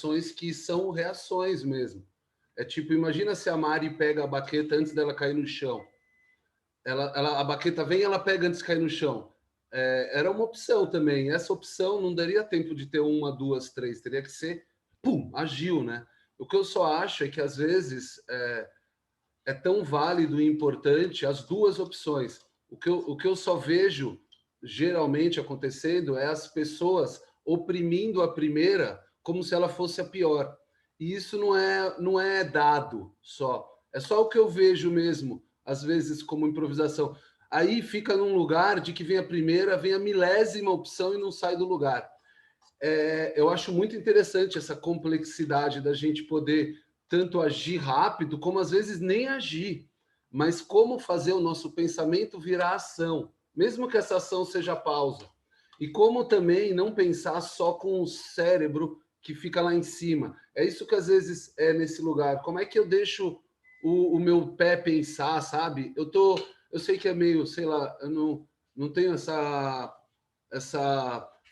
ações que são reações mesmo. É tipo, imagina se a Mari pega a baqueta antes dela cair no chão. A baqueta vem e ela pega antes de cair no chão. Era uma opção também. Essa opção não daria tempo de ter uma, duas, três. Teria que ser, pum, agiu, né? O que eu só acho é que, às vezes, é tão válido e importante as duas opções. O que eu só vejo, geralmente, acontecendo é as pessoas oprimindo a primeira como se ela fosse a pior. E isso não é dado só. É só o que eu vejo mesmo, às vezes, como improvisação. Aí fica num lugar de que vem a primeira, vem a milésima opção e não sai do lugar. Eu acho muito interessante essa complexidade da gente poder tanto agir rápido, como às vezes nem agir, mas como fazer o nosso pensamento virar ação, mesmo que essa ação seja pausa. E como também não pensar só com o cérebro que fica lá em cima. É isso que às vezes é nesse lugar. Como é que eu deixo o meu pé pensar, sabe? Eu sei que é meio, sei lá, eu não tenho essa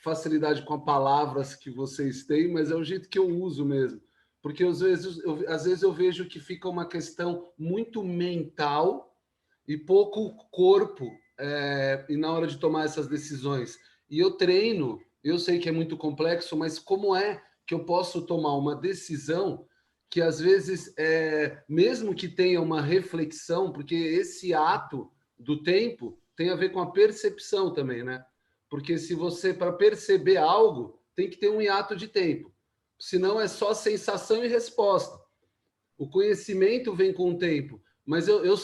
facilidade com as palavras que vocês têm, mas é o jeito que eu uso mesmo. Porque às vezes eu vejo que fica uma questão muito mental e pouco corpo, e na hora de tomar essas decisões. E eu treino, eu sei que é muito complexo, mas como é que eu posso tomar uma decisão que às vezes, mesmo que tenha uma reflexão, porque esse ato do tempo tem a ver com a percepção também, né? Porque se você, para perceber algo, tem que ter um hiato de tempo. Senão é só sensação e resposta. O conhecimento vem com o tempo. Mas eu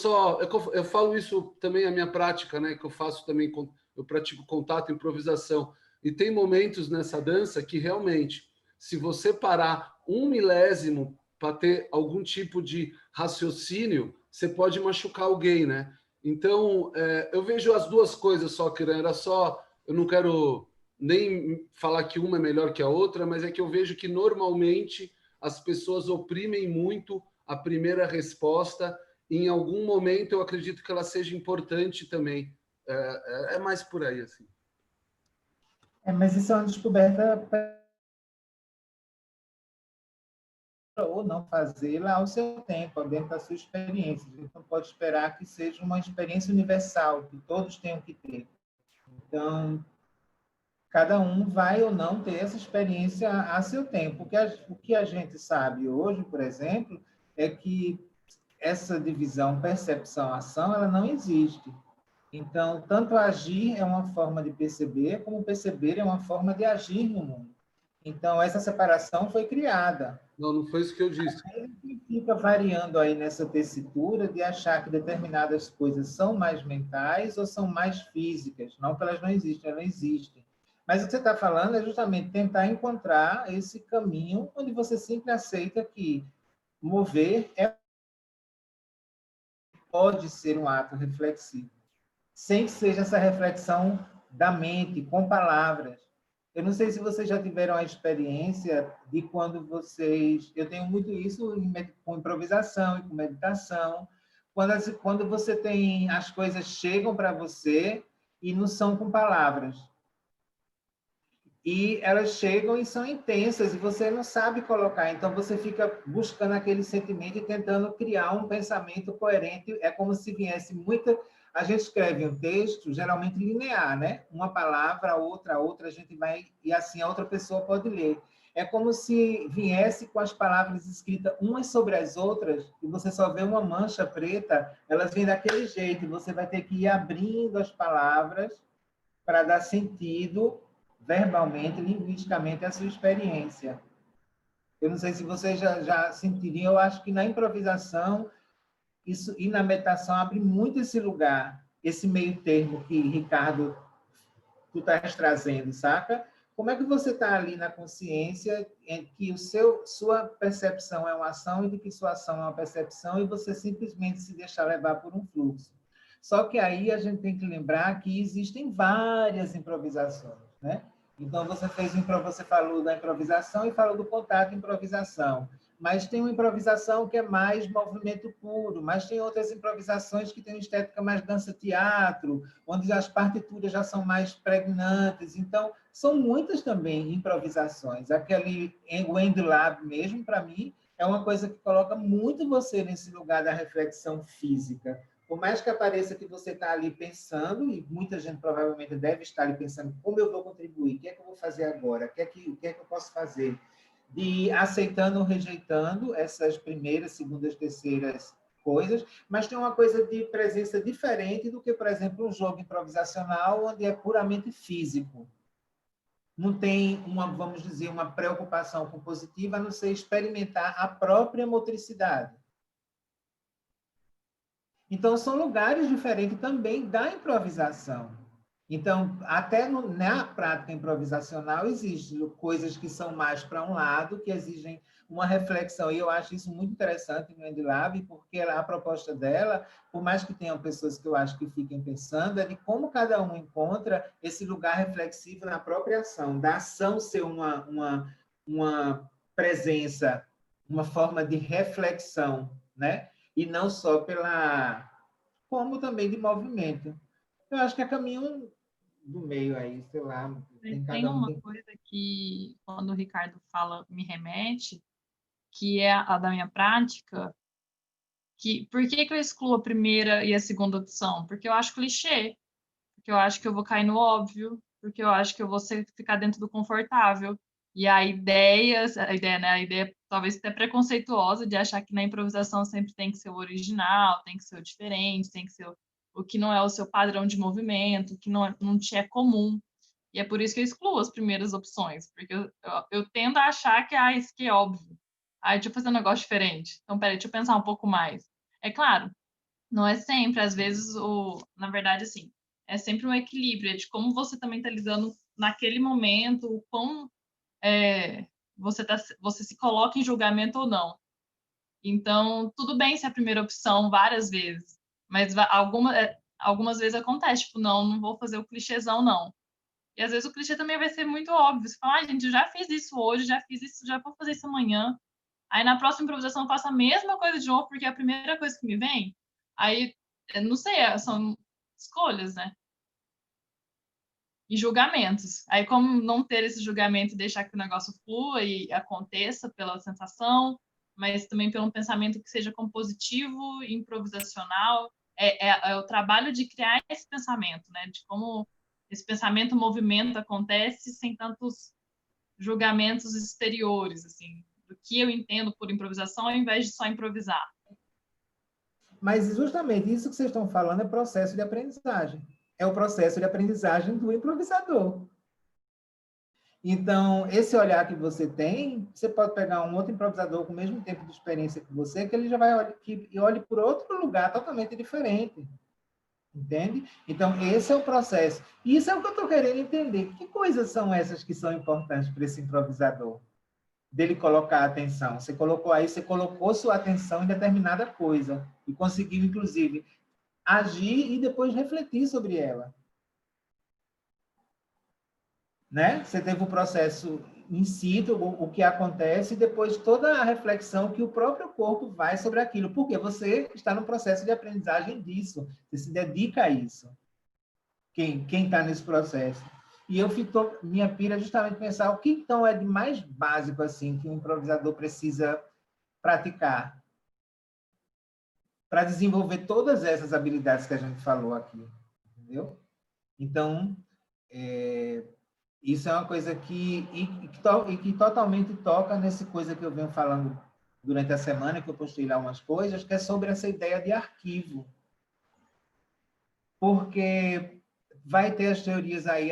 falo isso também a minha prática, né? Que eu faço também, eu pratico contato, improvisação. E tem momentos nessa dança que realmente, se você parar um milésimo para ter algum tipo de raciocínio, você pode machucar alguém, né? Então, eu vejo as duas coisas só, Kiran, eu não quero nem falar que uma é melhor que a outra, mas é que eu vejo que normalmente as pessoas oprimem muito a primeira resposta. E em algum momento eu acredito que ela seja importante também. É mais por aí, assim. Mas isso é uma descoberta ou não fazê-la ao seu tempo, dentro da sua experiência. A gente não pode esperar que seja uma experiência universal, que todos tenham que ter. Então, cada um vai ou não ter essa experiência a seu tempo. O que a gente sabe hoje, por exemplo, é que essa divisão percepção-ação, ela não existe. Então, tanto agir é uma forma de perceber, como perceber é uma forma de agir no mundo. Então, essa separação foi criada. Não foi isso que eu disse. A gente fica variando aí nessa tessitura de achar que determinadas coisas são mais mentais ou são mais físicas. Não que elas não existem, elas existem. Mas o que você está falando é justamente tentar encontrar esse caminho onde você sempre aceita que mover pode ser um ato reflexivo, sem que seja essa reflexão da mente, com palavras. Eu não sei se vocês já tiveram a experiência de quando vocês... Eu tenho muito isso com improvisação e com meditação. Quando você tem... As coisas chegam para você e não são com palavras. E elas chegam e são intensas e você não sabe colocar. Então, você fica buscando aquele sentimento e tentando criar um pensamento coerente. É como se viesse muita... A gente escreve um texto, geralmente linear, né? Uma palavra, outra, a gente vai... E assim a outra pessoa pode ler. É como se viesse com as palavras escritas umas sobre as outras e você só vê uma mancha preta, elas vêm daquele jeito. E você vai ter que ir abrindo as palavras para dar sentido verbalmente, linguisticamente, a sua experiência. Eu não sei se vocês já sentiriam, eu acho que na improvisação isso, e na meditação abre muito esse lugar, esse meio termo que, Ricardo, tu estás trazendo, saca? Como é que você está ali na consciência em que sua percepção é uma ação e de que sua ação é uma percepção e você simplesmente se deixar levar por um fluxo? Só que aí a gente tem que lembrar que existem várias improvisações, né? Então, você falou da improvisação e falou do contato e improvisação. mas tem uma improvisação que é mais movimento puro, mas tem outras improvisações que têm uma estética mais dança-teatro, onde as partituras já são mais pregnantes. Então, são muitas também improvisações. O End Lab mesmo, para mim, é uma coisa que coloca muito você nesse lugar da reflexão física. Por mais que apareça que você está ali pensando, e muita gente provavelmente deve estar ali pensando como eu vou contribuir, o que é que eu vou fazer agora, o que é que eu posso fazer, de aceitando ou rejeitando essas primeiras, segundas, terceiras coisas, mas tem uma coisa de presença diferente do que, por exemplo, um jogo improvisacional, onde é puramente físico. Não tem vamos dizer, uma preocupação compositiva, a não ser experimentar a própria motricidade. Então, são lugares diferentes também da improvisação. Então, até na prática improvisacional, existem coisas que são mais para um lado, que exigem uma reflexão, e eu acho isso muito interessante no EndLab, porque a proposta dela, por mais que tenham pessoas que eu acho que fiquem pensando, é de como cada um encontra esse lugar reflexivo na própria ação, da ação ser uma presença, uma forma de reflexão, né? E não só como também de movimento. Eu acho que é caminho do meio aí, sei lá, tem uma coisa que, quando o Ricardo fala, me remete, que é a da minha prática, por que eu excluo a primeira e a segunda opção? Porque eu acho clichê, porque eu acho que eu vou cair no óbvio, porque eu acho que eu vou ficar dentro do confortável. E a ideia, né, a ideia talvez até preconceituosa de achar que na improvisação sempre tem que ser o original, tem que ser o diferente, tem que ser o que não é o seu padrão de movimento, que não te é comum. E é por isso que eu excluo as primeiras opções, porque eu tendo a achar que isso aqui é óbvio. Deixa eu fazer um negócio diferente. Então, peraí, deixa eu pensar um pouco mais. É claro, não é sempre, às vezes, na verdade, assim, é sempre um equilíbrio de como você também está lidando naquele momento, o quão você se coloca em julgamento ou não. Então, tudo bem se é a primeira opção várias vezes, mas algumas vezes acontece, tipo, não vou fazer o clichêzão, não. E às vezes o clichê também vai ser muito óbvio. Você fala, gente, eu já fiz isso hoje, já fiz isso, já vou fazer isso amanhã. Aí na próxima improvisação eu faço a mesma coisa de novo, porque é a primeira coisa que me vem. Aí, não sei, são escolhas, né? E julgamentos. Aí, como não ter esse julgamento e deixar que o negócio flua e aconteça pela sensação, mas também pelo pensamento que seja compositivo, improvisacional. É o trabalho de criar esse pensamento, né? De como esse pensamento, movimento acontece sem tantos julgamentos exteriores, assim, do que eu entendo por improvisação, ao invés de só improvisar. Mas justamente isso que vocês estão falando é processo de aprendizagem. É o processo de aprendizagem do improvisador. Então, esse olhar que você tem, você pode pegar um outro improvisador com o mesmo tempo de experiência que você, que ele já vai olhe por outro lugar totalmente diferente. Entende? Então, esse é o processo. E isso é o que eu estou querendo entender. Que coisas são essas que são importantes para esse improvisador? Dele colocar a atenção. Você colocou sua atenção em determinada coisa e conseguiu, inclusive, agir e depois refletir sobre ela. Né? Você teve o processo in situ, o que acontece, e depois toda a reflexão que o próprio corpo vai sobre aquilo, porque você está no processo de aprendizagem disso, você se dedica a isso, quem está nesse processo. E minha pira é justamente pensar o que então é de mais básico assim que um improvisador precisa praticar para desenvolver todas essas habilidades que a gente falou aqui, entendeu? Então, isso é uma coisa que totalmente toca nessa coisa que eu venho falando durante a semana, que eu postei lá umas coisas, que é sobre essa ideia de arquivo. Porque vai ter as teorias aí,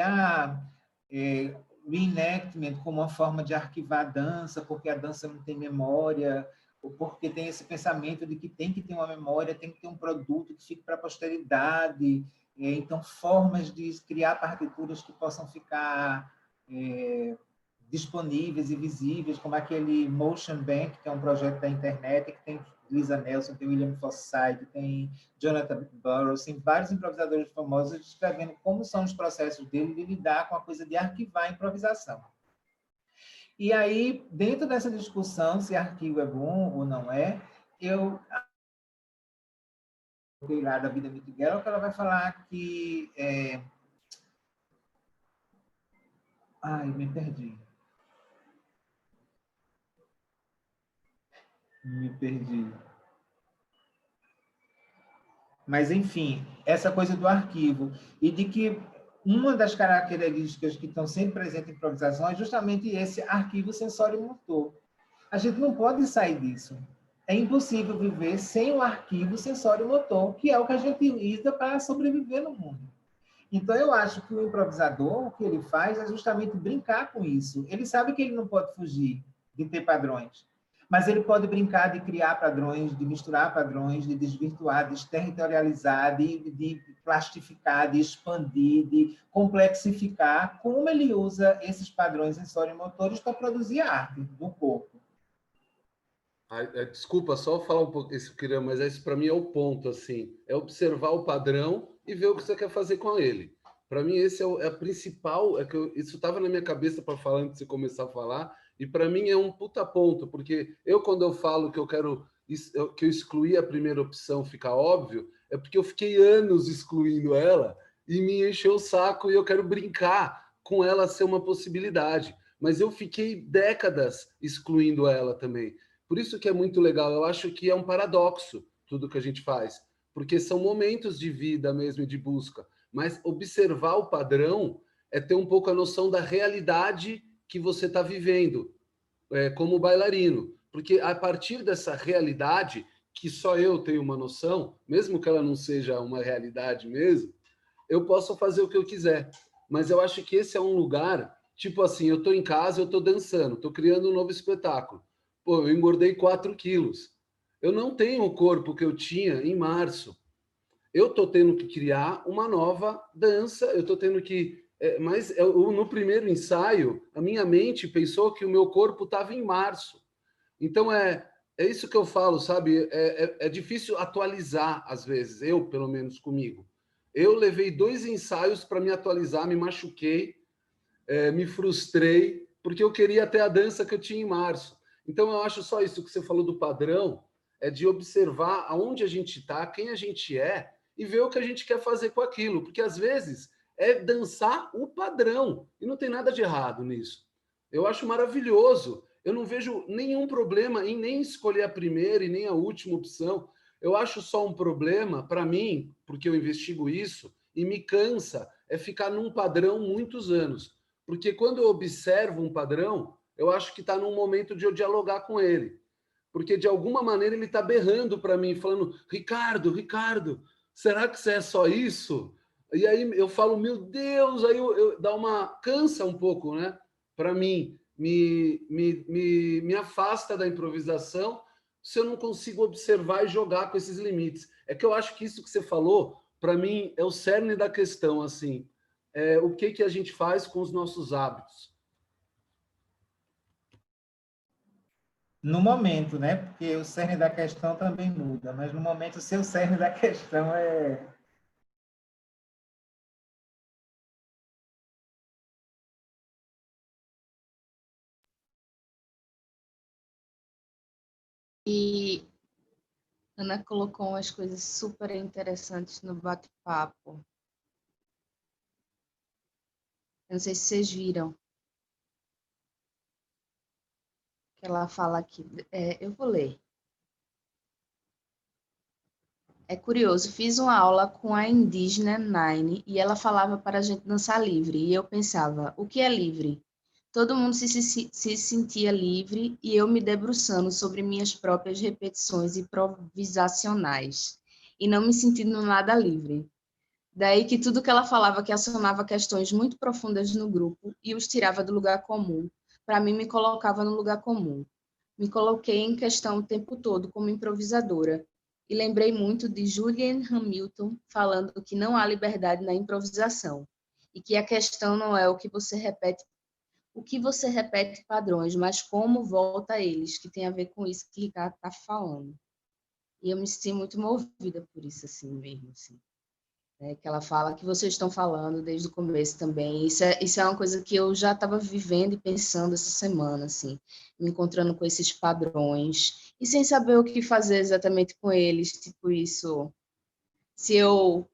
reenactment como uma forma de arquivar a dança, porque a dança não tem memória, ou porque tem esse pensamento de que tem que ter uma memória, tem que ter um produto que fique para a posteridade. Então, formas de criar partituras que possam ficar disponíveis e visíveis, como aquele Motion Bank, que é um projeto da internet, que tem Lisa Nelson, tem William Forsythe, tem Jonathan Burroughs, tem vários improvisadores famosos descrevendo como são os processos dele de lidar com a coisa de arquivar a improvisação. E aí, dentro dessa discussão, se arquivo é bom ou não é, eu lá da Vida Miguel, que ela vai falar que... Ai, me perdi. Me perdi. Mas, enfim, essa coisa do arquivo. E de que uma das características que estão sempre presentes em improvisação é justamente esse arquivo sensório-motor. A gente não pode sair disso. É impossível viver sem o arquivo sensório-motor, que é o que a gente utiliza para sobreviver no mundo. Então, eu acho que o improvisador, o que ele faz é justamente brincar com isso. Ele sabe que ele não pode fugir de ter padrões, mas ele pode brincar de criar padrões, de misturar padrões, de desvirtuar, de territorializar, de plastificar, de expandir, de complexificar, como ele usa esses padrões sensorimotores para produzir arte do corpo. Desculpa, só falar um pouco isso, queria, mas esse para mim é o ponto, assim, é observar o padrão e ver o que você quer fazer com ele. Para mim esse é a principal, isso estava na minha cabeça para falar antes de você começar a falar, e para mim é um puta ponto, porque quando eu falo que eu quero que eu excluí a primeira opção, fica óbvio, é porque eu fiquei anos excluindo ela e me encheu o saco e eu quero brincar com ela ser uma possibilidade. Mas eu fiquei décadas excluindo ela também. Por isso que é muito legal. Eu acho que é um paradoxo tudo que a gente faz, porque são momentos de vida mesmo e de busca. Mas observar o padrão é ter um pouco a noção da realidade que você está vivendo, como bailarino. Porque a partir dessa realidade, que só eu tenho uma noção, mesmo que ela não seja uma realidade mesmo, eu posso fazer o que eu quiser. Mas eu acho que esse é um lugar, tipo assim, eu estou em casa, eu estou dançando, estou criando um novo espetáculo. Pô, eu engordei 4 quilos. Eu não tenho o corpo que eu tinha em março. Eu estou tendo que criar uma nova dança, eu estou tendo que. Mas no primeiro ensaio, a minha mente pensou que o meu corpo estava em março. Então é isso que eu falo, sabe? É difícil atualizar, às vezes, eu, pelo menos comigo. Eu levei 2 ensaios para me atualizar, me machuquei, me frustrei, porque eu queria até a dança que eu tinha em março. Então, eu acho só isso que você falou do padrão, é de observar aonde a gente está, quem a gente é, e ver o que a gente quer fazer com aquilo. Porque, às vezes, é dançar o padrão, e não tem nada de errado nisso. Eu acho maravilhoso. Eu não vejo nenhum problema em nem escolher a primeira e nem a última opção. Eu acho só um problema, para mim, porque eu investigo isso, e me cansa, é ficar num padrão muitos anos. Porque quando eu observo um padrão, eu acho que está num momento de eu dialogar com ele. Porque de alguma maneira ele está berrando para mim, falando: Ricardo, Ricardo, será que você é só isso? E aí eu falo: meu Deus, aí eu dá uma cansa um pouco, né? Para mim, me afasta da improvisação se eu não consigo observar e jogar com esses limites. É que eu acho que isso que você falou, para mim, é o cerne da questão, assim. O que a gente faz com os nossos hábitos? No momento, né? Porque o cerne da questão também muda, mas no momento o seu cerne da questão é... E Ana colocou umas coisas super interessantes no bate-papo. Eu não sei se vocês viram. Que ela fala aqui. Eu vou ler. É curioso, fiz uma aula com a indígena Nine e ela falava para a gente dançar livre. E eu pensava, o que é livre? Todo mundo se sentia livre e eu me debruçando sobre minhas próprias repetições improvisacionais. E não me sentindo nada livre. Daí que tudo que ela falava que acionava questões muito profundas no grupo e os tirava do lugar comum, para mim me colocava no lugar comum. Me coloquei em questão o tempo todo como improvisadora e lembrei muito de Julian Hamilton falando que não há liberdade na improvisação e que a questão não é o que você repete padrões, mas como volta a eles, que tem a ver com isso que o Ricardo está falando. E eu me senti muito movida por isso, assim mesmo. Assim. né, que ela fala, que vocês estão falando desde o começo também. Isso é uma coisa que eu já estava vivendo e pensando essa semana, assim, me encontrando com esses padrões e sem saber o que fazer exatamente com eles, tipo isso, se eu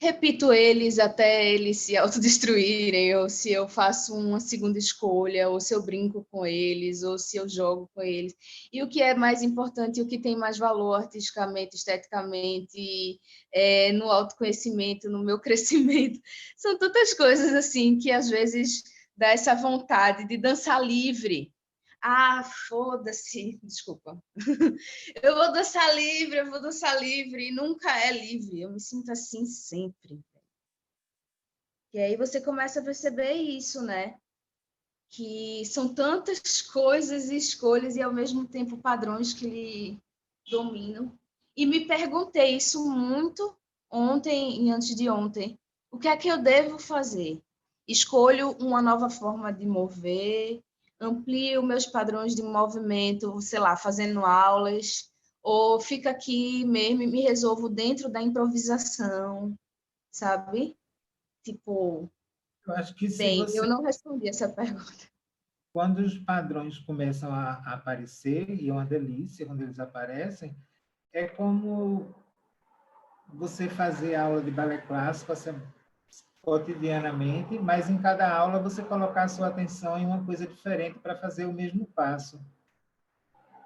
repito eles até eles se autodestruírem, ou se eu faço uma segunda escolha, ou se eu brinco com eles, ou se eu jogo com eles. E o que é mais importante, o que tem mais valor artisticamente, esteticamente, no autoconhecimento, no meu crescimento. São tantas coisas assim que às vezes dá essa vontade de dançar livre. Ah, foda-se, desculpa. Eu vou dançar livre, eu vou dançar livre, e nunca é livre. Eu me sinto assim sempre. E aí você começa a perceber isso, né? Que são tantas coisas e escolhas e ao mesmo tempo padrões que lhe dominam. E me perguntei isso muito ontem e antes de ontem. O que é que eu devo fazer? Escolho uma nova forma de mover, amplio meus padrões de movimento, sei lá, fazendo aulas, ou fica aqui mesmo e me resolvo dentro da improvisação, sabe? Tipo, Eu acho que se bem, você, eu não respondi essa pergunta. quando os padrões começam a aparecer, e é uma delícia quando eles aparecem, é como você fazer aula de balé clássico assim, cotidianamente, mas em cada aula você colocar a sua atenção em uma coisa diferente para fazer o mesmo passo.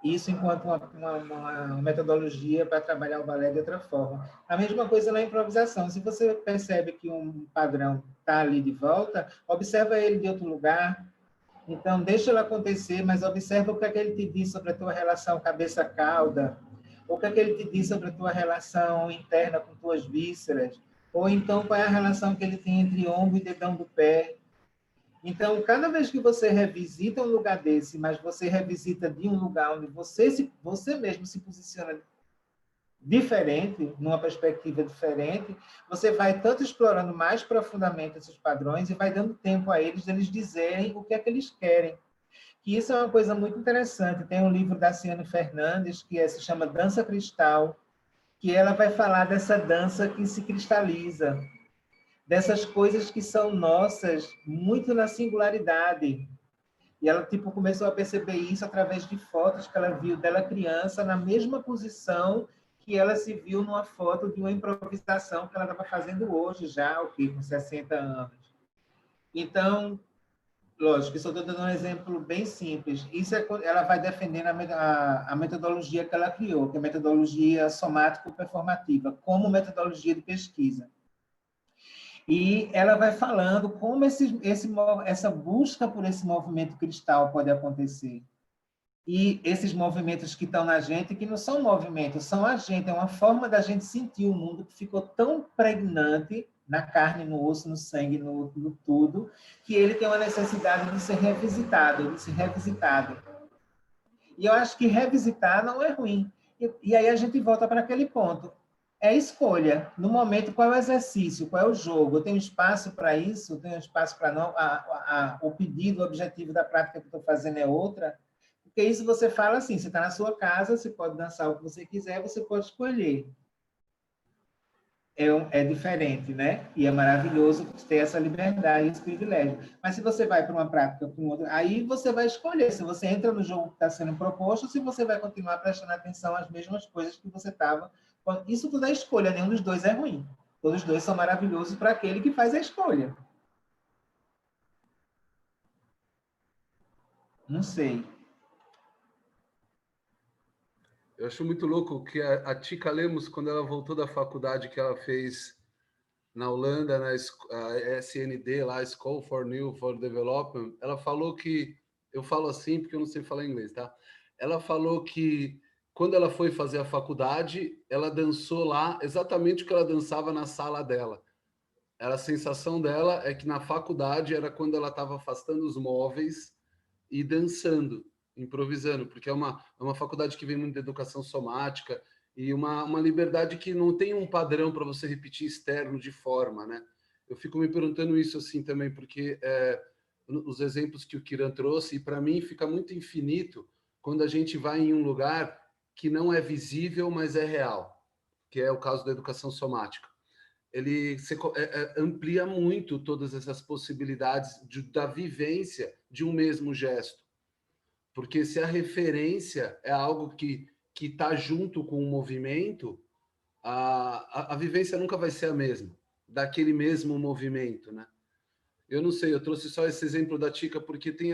Isso enquanto uma metodologia para trabalhar o balé de outra forma. A mesma coisa na improvisação. Se você percebe que um padrão está ali de volta, observa ele de outro lugar. Então, deixa ele acontecer, mas observa o que é que ele te diz sobre a tua relação cabeça-cauda, o que é que ele te diz sobre a tua relação interna com tuas vísceras, ou então qual é a relação que ele tem entre ombro e dedão do pé. Então, cada vez que você revisita um lugar desse, mas você revisita de um lugar onde você mesmo se posiciona diferente, numa perspectiva diferente, você vai tanto explorando mais profundamente esses padrões e vai dando tempo a eles dizerem o que é que eles querem. Que isso é uma coisa muito interessante. Tem um livro da Ciane Fernandes, se chama Dança Cristal, que ela vai falar dessa dança que se cristaliza, dessas coisas que são nossas, muito na singularidade. E ela tipo começou a perceber isso através de fotos que ela viu dela criança na mesma posição que ela se viu numa foto de uma improvisação que ela estava fazendo hoje já, com 60 anos. Então, lógico, isso eu estou dando um exemplo bem simples. Isso ela vai defendendo a metodologia que ela criou, que é a metodologia somático-performativa, como metodologia de pesquisa. E ela vai falando como essa busca por esse movimento cristal pode acontecer. E esses movimentos que estão na gente, que não são movimentos, são a gente, é uma forma da gente sentir o mundo que ficou tão pregnante na carne, no osso, no sangue, no tudo, que ele tem uma necessidade de ser revisitado, E eu acho que revisitar não é ruim. E aí a gente volta para aquele ponto. É escolha. No momento, qual é o exercício, qual é o jogo? Eu tenho espaço para isso? Eu tenho espaço para não? O pedido, o objetivo da prática que eu estou fazendo é outra? Porque isso você fala assim, você está na sua casa, você pode dançar o que você quiser, você pode escolher. É diferente, né? E é maravilhoso ter essa liberdade, esse privilégio. Mas se você vai para uma prática, para um outro, aí você vai escolher se você entra no jogo que está sendo proposto ou se você vai continuar prestando atenção às mesmas coisas que você estava. Isso tudo é escolha, nenhum dos dois é ruim. Todos os dois são maravilhosos para aquele que faz a escolha. Não sei. Eu acho muito louco que a Tika Lemos, quando ela voltou da faculdade que ela fez na Holanda, na SND, lá, School for New for Development, ela falou que, eu falo assim porque eu não sei falar inglês, tá? Ela falou que quando ela foi fazer a faculdade, ela dançou lá exatamente o que ela dançava na sala dela. A sensação dela é que na faculdade era quando ela estava afastando os móveis e dançando, improvisando, porque é uma faculdade que vem muito de educação somática e uma liberdade que não tem um padrão para você repetir externo de forma, né? Eu fico me perguntando isso assim também, porque os exemplos que o Kiran trouxe, e para mim fica muito infinito quando a gente vai em um lugar que não é visível, mas é real, que é o caso da educação somática. amplia muito todas essas possibilidades da vivência de um mesmo gesto. Porque se a referência é algo que está junto com o movimento, a vivência nunca vai ser a mesma, daquele mesmo movimento, né? Eu não sei, eu trouxe só esse exemplo da Tica porque tem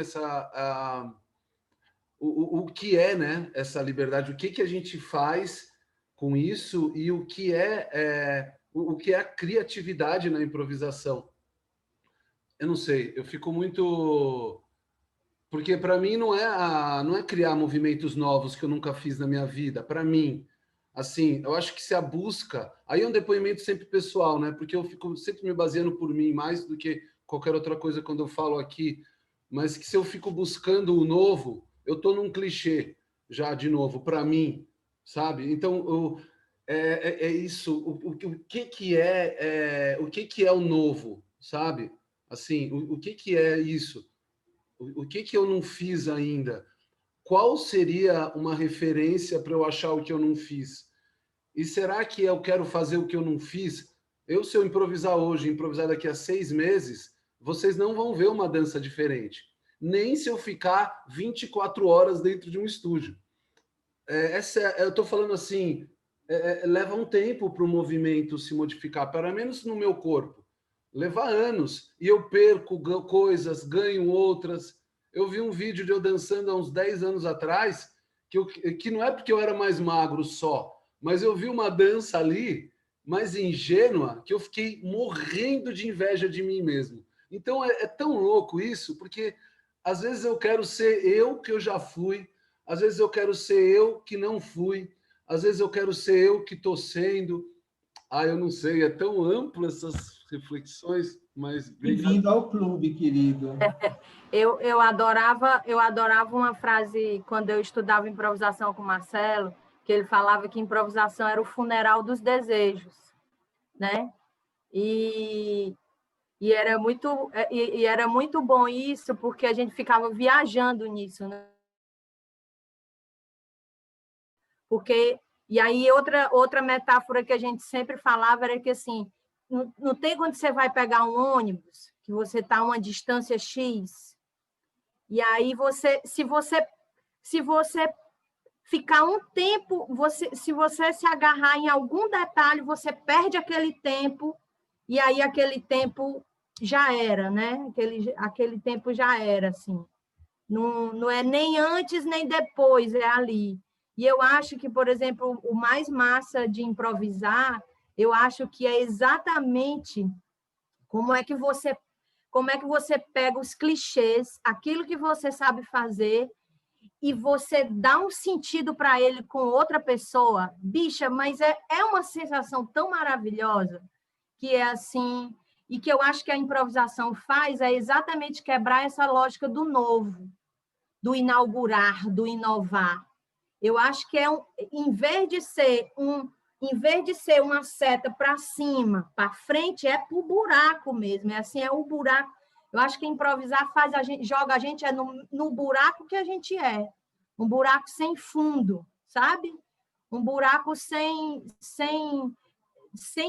o que é, né, essa liberdade, o que a gente faz com isso e o que é a criatividade na improvisação. Eu não sei, eu fico muito... Porque para mim não é criar movimentos novos que eu nunca fiz na minha vida. Para mim, assim, eu acho que se a busca... Aí é um depoimento sempre pessoal, né? Porque eu fico sempre me baseando por mim mais do que qualquer outra coisa quando eu falo aqui. Mas que se eu fico buscando o novo, eu estou num clichê já de novo, para mim, sabe? Então, é isso. O que é o novo, sabe? Assim, o que é isso? O que eu não fiz ainda? Qual seria uma referência para eu achar o que eu não fiz? E será que eu quero fazer o que eu não fiz? Se eu improvisar hoje, improvisar daqui a 6 meses, vocês não vão ver uma dança diferente. Nem se eu ficar 24 horas dentro de um estúdio. Eu estou falando assim, leva um tempo para o movimento se modificar, pelo menos no meu corpo. Leva anos. E eu perco coisas, ganho outras. Eu vi um vídeo de eu dançando há uns 10 anos atrás, que não é porque eu era mais magro só, mas eu vi uma dança ali, mais ingênua, que eu fiquei morrendo de inveja de mim mesmo. Então é tão louco isso, porque às vezes eu quero ser eu que eu já fui, às vezes eu quero ser eu que não fui, às vezes eu quero ser eu que estou sendo. Eu não sei, é tão amplo essas reflexões, mas... Bem-vindo ao clube, querido. Eu adorava uma frase quando eu estudava improvisação com o Marcelo, que ele falava que improvisação era o funeral dos desejos, né? E era muito bom isso, porque a gente ficava viajando nisso, né? E aí outra metáfora que a gente sempre falava era que assim, não tem quando você vai pegar um ônibus, que você está a uma distância X, e aí se você ficar um tempo, se você se agarrar em algum detalhe, você perde aquele tempo, e aí aquele tempo já era, né? Aquele tempo já era, assim. Não é nem antes nem depois, é ali. E eu acho que, por exemplo, o mais massa de improvisar, eu acho que é exatamente como é que você pega os clichês, aquilo que você sabe fazer, e você dá um sentido para ele com outra pessoa. Bicha, mas é uma sensação tão maravilhosa, que é assim, e que eu acho que a improvisação faz é exatamente quebrar essa lógica do novo, do inaugurar, do inovar. Eu acho que em vez de ser uma seta para cima, para frente, é para o buraco mesmo. É assim, é o buraco. Eu acho que improvisar joga a gente no buraco que a gente é. Um buraco sem fundo, sabe? Um buraco sem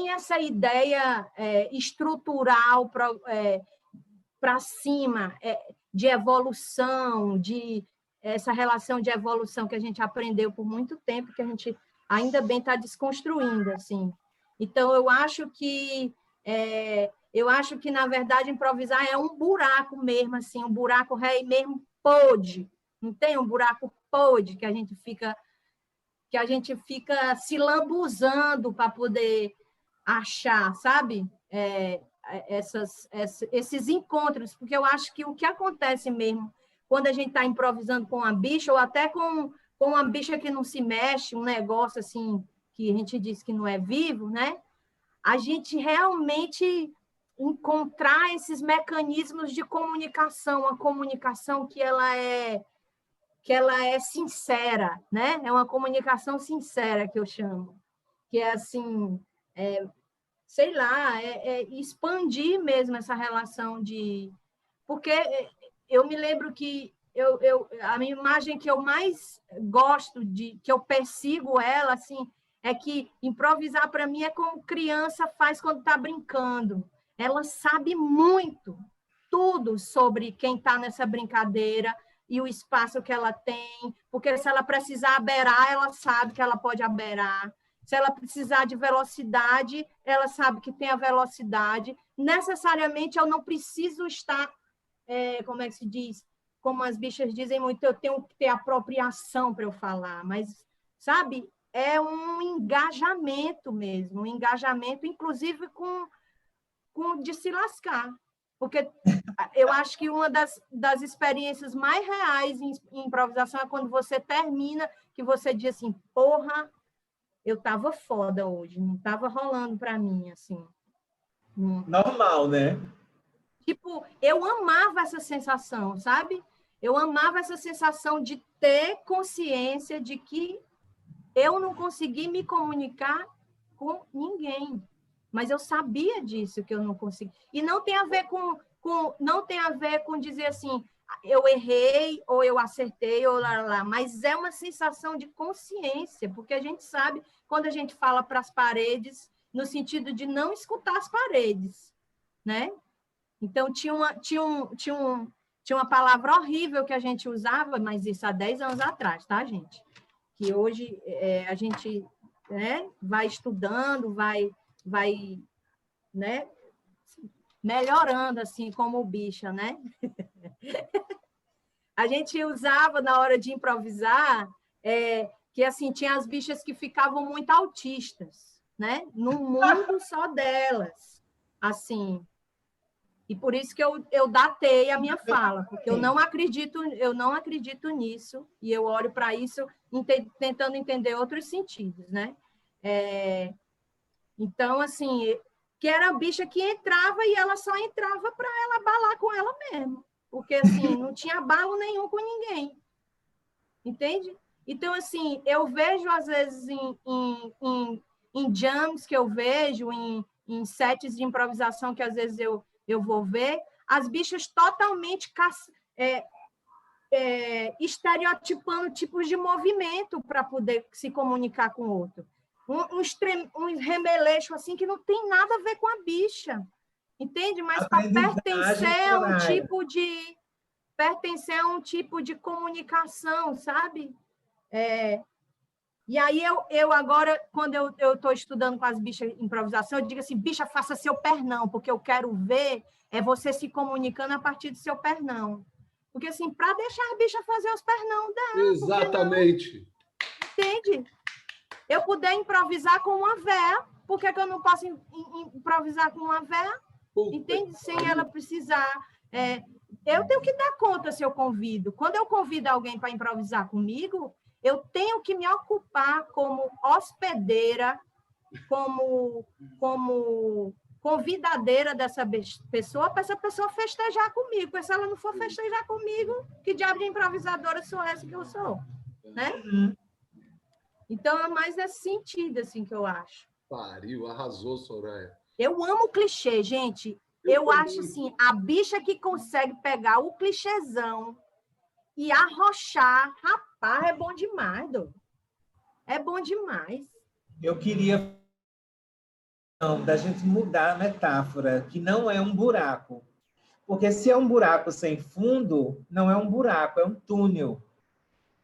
essa ideia estrutural para cima, de evolução, de essa relação de evolução que a gente aprendeu por muito tempo, que a gente ainda bem está desconstruindo, assim. Então, eu acho que, na verdade, improvisar é um buraco mesmo, assim, um buraco rei mesmo pôde. Não tem um buraco pôde que a gente fica se lambuzando para poder achar, sabe? Esses encontros, porque eu acho que o que acontece mesmo quando a gente está improvisando com uma bicha, ou até com uma bicha que não se mexe, um negócio assim, que a gente diz que não é vivo, né? A gente realmente encontrar esses mecanismos de comunicação, uma comunicação que ela é sincera, né? É uma comunicação sincera que eu chamo, que é assim, sei lá, expandir mesmo essa relação de... Porque eu me lembro que a minha imagem que eu mais gosto, que eu persigo ela, assim, é que improvisar para mim é como criança faz quando está brincando. Ela sabe muito, tudo sobre quem está nessa brincadeira e o espaço que ela tem, porque se ela precisar aberar, ela sabe que ela pode aberar. Se ela precisar de velocidade, ela sabe que tem a velocidade. Necessariamente, eu não preciso estar, como é que se diz? Como as bichas dizem muito, eu tenho que ter apropriação para eu falar, mas, sabe, é um engajamento mesmo, um engajamento, inclusive, com de se lascar. Porque eu acho que uma das experiências mais reais em improvisação é quando você termina, que você diz assim, porra, eu estava foda hoje, não estava rolando para mim, assim. Normal, né? Tipo, eu amava essa sensação, sabe? Eu amava essa sensação de ter consciência de que eu não consegui me comunicar com ninguém. Mas eu sabia disso, que eu não consegui. E não tem a ver não tem a ver com dizer assim, eu errei, ou eu acertei, ou lá, mas é uma sensação de consciência, porque a gente sabe, quando a gente fala para as paredes, no sentido de não escutar as paredes, né? Então, tinha uma palavra horrível que a gente usava, mas isso há 10 anos atrás, tá, gente? Que hoje a gente vai estudando, vai né, melhorando, assim, como bicha, né? A gente usava, na hora de improvisar, que, assim, tinha as bichas que ficavam muito autistas, né? Num mundo só delas, assim. E por isso que eu datei a minha fala, porque eu não acredito nisso, e eu olho para isso tentando entender outros sentidos, né? Então, assim, que era a bicha que entrava e ela só entrava para ela abalar com ela mesma, porque, assim, não tinha abalo nenhum com ninguém, entende? Então, assim, eu vejo, às vezes, em jams que eu vejo, em sets de improvisação que, às vezes, eu vou ver, as bichas totalmente estereotipando tipos de movimento para poder se comunicar com o outro. Um remeleixo assim que não tem nada a ver com a bicha, entende? Mas para pertencer a um tipo de comunicação, sabe? E aí eu agora, quando eu estou estudando com as bichas de improvisação, eu digo assim, bicha, faça seu pernão, porque eu quero ver você se comunicando a partir do seu pernão. Porque, assim, para deixar a bicha fazer os pernão dela. Exatamente. Entende? Eu puder improvisar com uma véia, por que eu não posso improvisar com uma véia? Entende? Sem ela precisar. Eu tenho que dar conta se eu convido. Quando eu convido alguém para improvisar comigo, eu tenho que me ocupar como hospedeira, como convidadeira dessa pessoa, para essa pessoa festejar comigo. Porque se ela não for festejar comigo, que diabo de improvisadora sou essa que eu sou? Né? Então, é mais nesse sentido, assim, que eu acho. Pariu, arrasou, Soraya. Eu amo clichê, gente. Eu acho, assim, a bicha que consegue pegar o clichêzão e arrochar, rapaz, é bom demais, Dô. É bom demais. Eu queria da gente mudar a metáfora, que não é um buraco. Porque se é um buraco sem fundo, não é um buraco, é um túnel.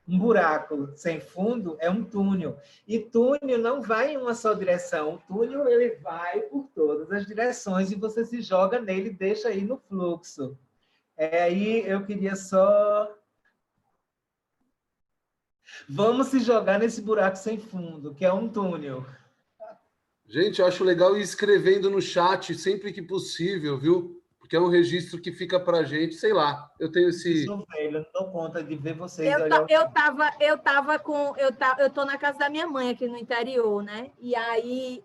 Um buraco sem fundo é um túnel. E túnel não vai em uma só direção. O túnel ele vai por todas as direções e você se joga nele e deixa aí no fluxo. Aí eu queria só... Vamos se jogar nesse buraco sem fundo, que é um túnel. Gente, eu acho legal ir escrevendo no chat sempre que possível, viu? Porque é um registro que fica pra gente, sei lá. Eu tenho esse... Eu sou velho, eu não dou conta de ver vocês Eu tô na casa da minha mãe aqui no interior, né? E aí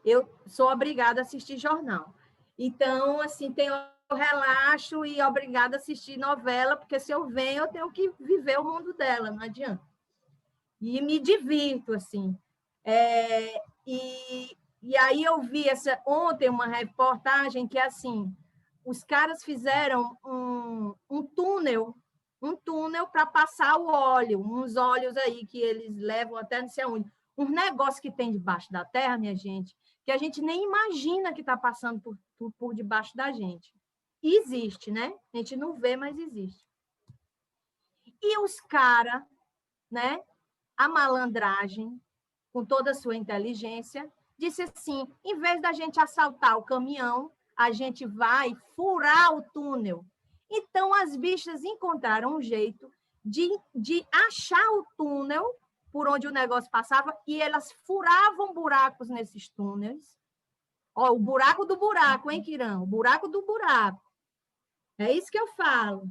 eu sou obrigada a assistir jornal. Então, assim, eu relaxo e obrigada a assistir novela, porque se eu venho, eu tenho que viver o mundo dela, não adianta. E me divirto, assim. E aí eu vi ontem uma reportagem que, assim, os caras fizeram um túnel para passar o óleo, uns óleos aí que eles levam até não sei onde. um negócio que tem debaixo da terra, minha gente, que a gente nem imagina que está passando por debaixo da gente. E existe, né? A gente não vê, mas existe. E os caras, né? A malandragem, com toda a sua inteligência, disse assim, em vez da gente assaltar o caminhão, a gente vai furar o túnel. Então, as bichas encontraram um jeito de achar o túnel por onde o negócio passava e elas furavam buracos nesses túneis. Ó, o buraco do buraco, hein, Quirão? O buraco do buraco. É isso que eu falo.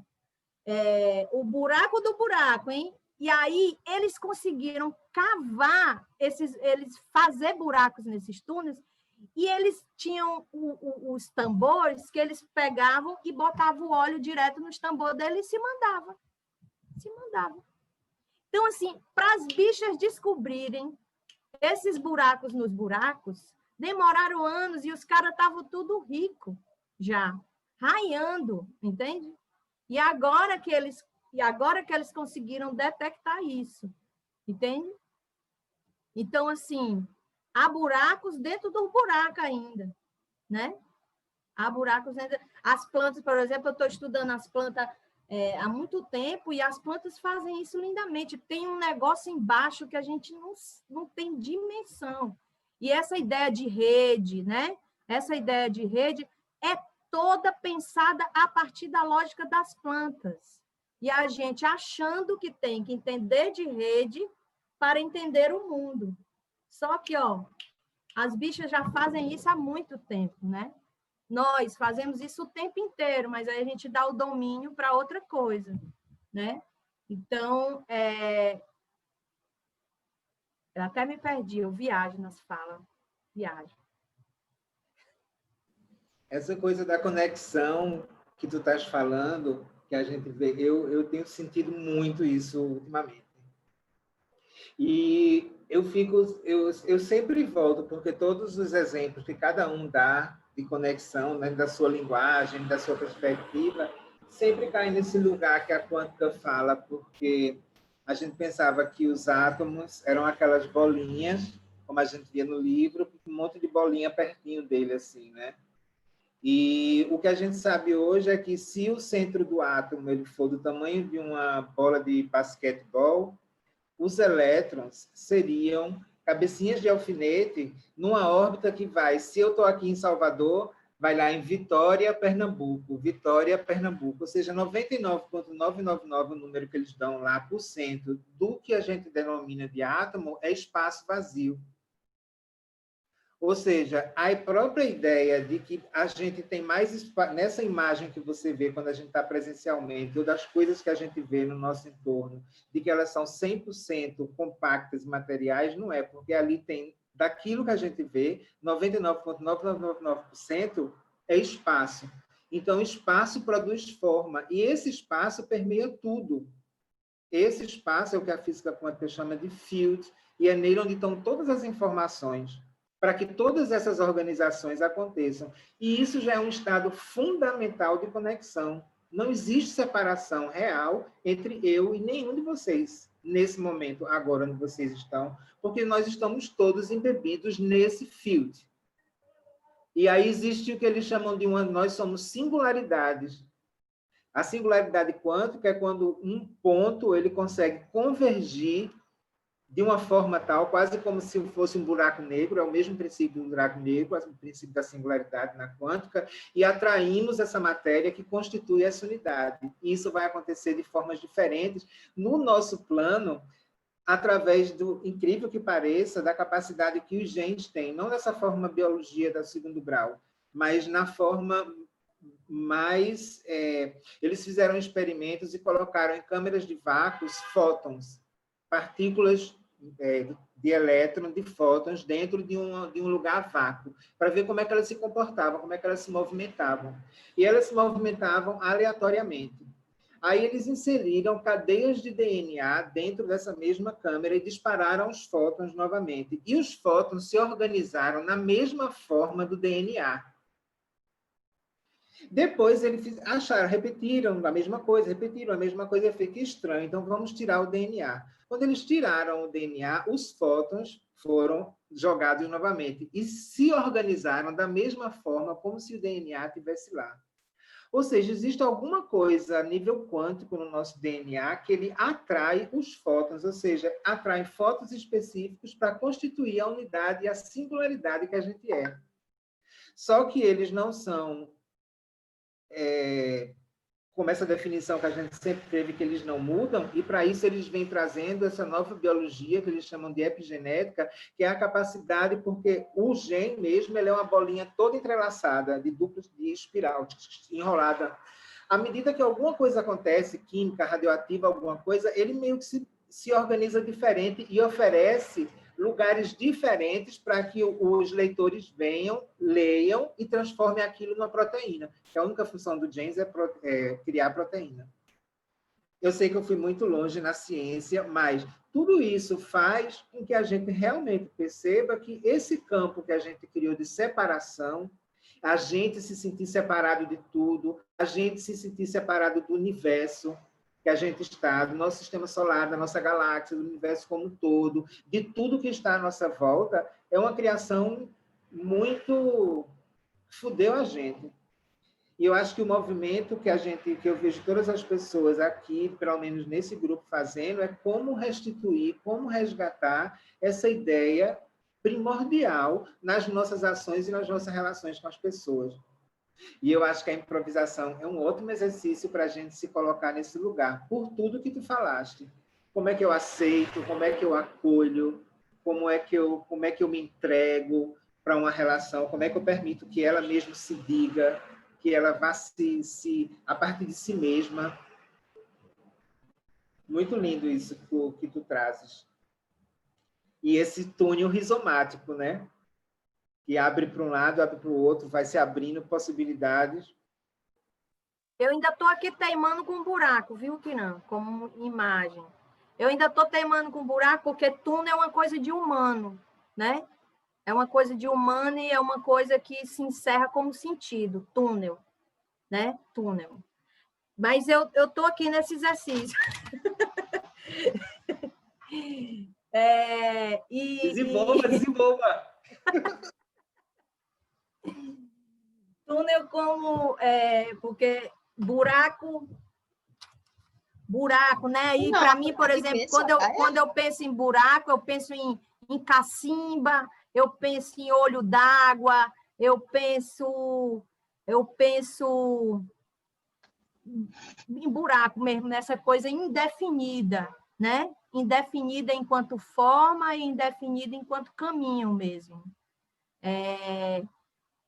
O buraco do buraco, hein? E aí eles conseguiram cavar eles fazer buracos nesses túneis e eles tinham os tambores que eles pegavam e botavam o óleo direto nos tambores deles e se mandava. Se mandava. Então, assim, para as bichas descobrirem esses buracos nos buracos, demoraram anos e os caras estavam tudo rico já, raiando, entende? E agora que eles conseguiram detectar isso, entende? Então, assim, há buracos dentro do buraco ainda, né? Há buracos dentro. As plantas, por exemplo, eu estou estudando as plantas há muito tempo e as plantas fazem isso lindamente. Tem um negócio embaixo que a gente não tem dimensão. E essa ideia de rede, né? Essa ideia de rede é toda pensada a partir da lógica das plantas. E a gente achando que tem que entender de rede para entender o mundo. Só que, ó, as bichas já fazem isso há muito tempo, né? Nós fazemos isso o tempo inteiro, mas aí a gente dá o domínio para outra coisa, né? Então, eu até me perdi, eu viajo nas falas, viajo. Essa coisa da conexão que tu estás falando, que a gente vê, eu tenho sentido muito isso ultimamente. E eu sempre volto, porque todos os exemplos que cada um dá de conexão, né, da sua linguagem, da sua perspectiva, sempre cai nesse lugar que a quântica fala, porque a gente pensava que os átomos eram aquelas bolinhas, como a gente via no livro, um monte de bolinha pertinho dele, assim, né? E o que a gente sabe hoje é que se o centro do átomo ele for do tamanho de uma bola de basquetebol, os elétrons seriam cabecinhas de alfinete numa órbita que vai, se eu estou aqui em Salvador, vai lá em Vitória, Pernambuco, ou seja, 99,999, o número que eles dão lá, por cento do que a gente denomina de átomo é espaço vazio. Ou seja, a própria ideia de que a gente tem mais espaço, nessa imagem que você vê quando a gente está presencialmente, ou das coisas que a gente vê no nosso entorno, de que elas são 100% compactas e materiais, não é, porque ali tem, daquilo que a gente vê, 99,999% é espaço. Então, espaço produz forma, e esse espaço permeia tudo. Esse espaço é o que a física quântica chama de field, e é nele onde estão todas as informações, para que todas essas organizações aconteçam. E isso já é um estado fundamental de conexão. Não existe separação real entre eu e nenhum de vocês, nesse momento, agora onde vocês estão, porque nós estamos todos embebidos nesse field. E aí existe o que eles chamam de nós somos singularidades. A singularidade quântica é quando um ponto ele consegue convergir de uma forma tal, quase como se fosse um buraco negro, é o mesmo princípio do buraco negro, o princípio da singularidade na quântica, e atraímos essa matéria que constitui essa unidade. E isso vai acontecer de formas diferentes no nosso plano, através do, incrível que pareça, da capacidade que os genes têm, não dessa forma biologia do segundo grau, mas na forma mais... eles fizeram experimentos e colocaram em câmeras de vácuos fótons, partículas de elétron, de fótons, dentro de um lugar vácuo, para ver como é que elas se comportavam, como é que elas se movimentavam. E elas se movimentavam aleatoriamente. Aí eles inseriram cadeias de DNA dentro dessa mesma câmera e dispararam os fótons novamente. E os fótons se organizaram na mesma forma do DNA. Depois eles repetiram a mesma coisa, e fica estranho, então vamos tirar o DNA. Quando eles tiraram o DNA, os fótons foram jogados novamente e se organizaram da mesma forma como se o DNA estivesse lá. Ou seja, existe alguma coisa a nível quântico no nosso DNA que ele atrai os fótons, ou seja, atrai fótons específicos para constituir a unidade e a singularidade que a gente é. Só que eles não são, como essa definição que a gente sempre teve, que eles não mudam, e para isso eles vêm trazendo essa nova biologia, que eles chamam de epigenética, que é a capacidade, porque o gene mesmo ele é uma bolinha toda entrelaçada, de duplo de espiral, enrolada. À medida que alguma coisa acontece, química, radioativa, alguma coisa, ele meio que se organiza diferente e oferece lugares diferentes para que os leitores venham, leiam e transformem aquilo numa proteína. A única função do genes é criar proteína. Eu sei que eu fui muito longe na ciência, mas tudo isso faz com que a gente realmente perceba que esse campo que a gente criou de separação, a gente se sentir separado de tudo, a gente se sentir separado do universo que a gente está, do nosso sistema solar, da nossa galáxia, do universo como um todo, de tudo que está à nossa volta, é uma criação muito... fudeu a gente. E eu acho que o movimento que eu vejo todas as pessoas aqui, pelo menos nesse grupo, fazendo, é como restituir, como resgatar essa ideia primordial nas nossas ações e nas nossas relações com as pessoas. E eu acho que a improvisação é um ótimo exercício para a gente se colocar nesse lugar, por tudo que tu falaste. Como é que eu aceito, como é que eu acolho, como é que eu me entrego para uma relação, como é que eu permito que ela mesma se diga, que ela vá a partir de si mesma. Muito lindo isso que tu trazes. E esse túnel rizomático, né? Que abre para um lado, abre para o outro, vai se abrindo possibilidades. Eu ainda estou aqui teimando com um buraco, viu, Kiran? Como imagem. Eu ainda estou teimando com um buraco porque túnel é uma coisa de humano, né? É uma coisa de humano e é uma coisa que se encerra como sentido, túnel, né? Túnel. Mas eu estou aqui nesse exercício. Desenvolva! Túnel como... porque buraco, né? E para mim, por exemplo, quando eu penso em buraco, eu penso em cacimba, eu penso em olho d'água, eu penso em buraco mesmo, nessa coisa indefinida, né? Indefinida enquanto forma e indefinida enquanto caminho mesmo.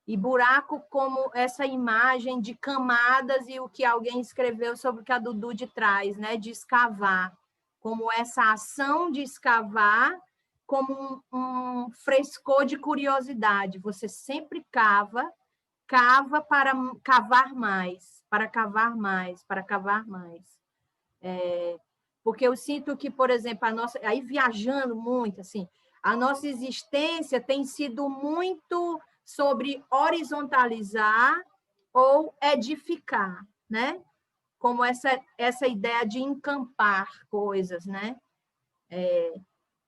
E buraco como essa imagem de camadas e o que alguém escreveu sobre o que a Dudu de traz, né? De escavar, como essa ação de escavar, como um frescor de curiosidade. Você sempre cava para cavar mais, para cavar mais, para cavar mais. Porque eu sinto que, por exemplo, aí viajando muito, assim, a nossa existência tem sido muito sobre horizontalizar ou edificar, né? Como essa ideia de encampar coisas, né?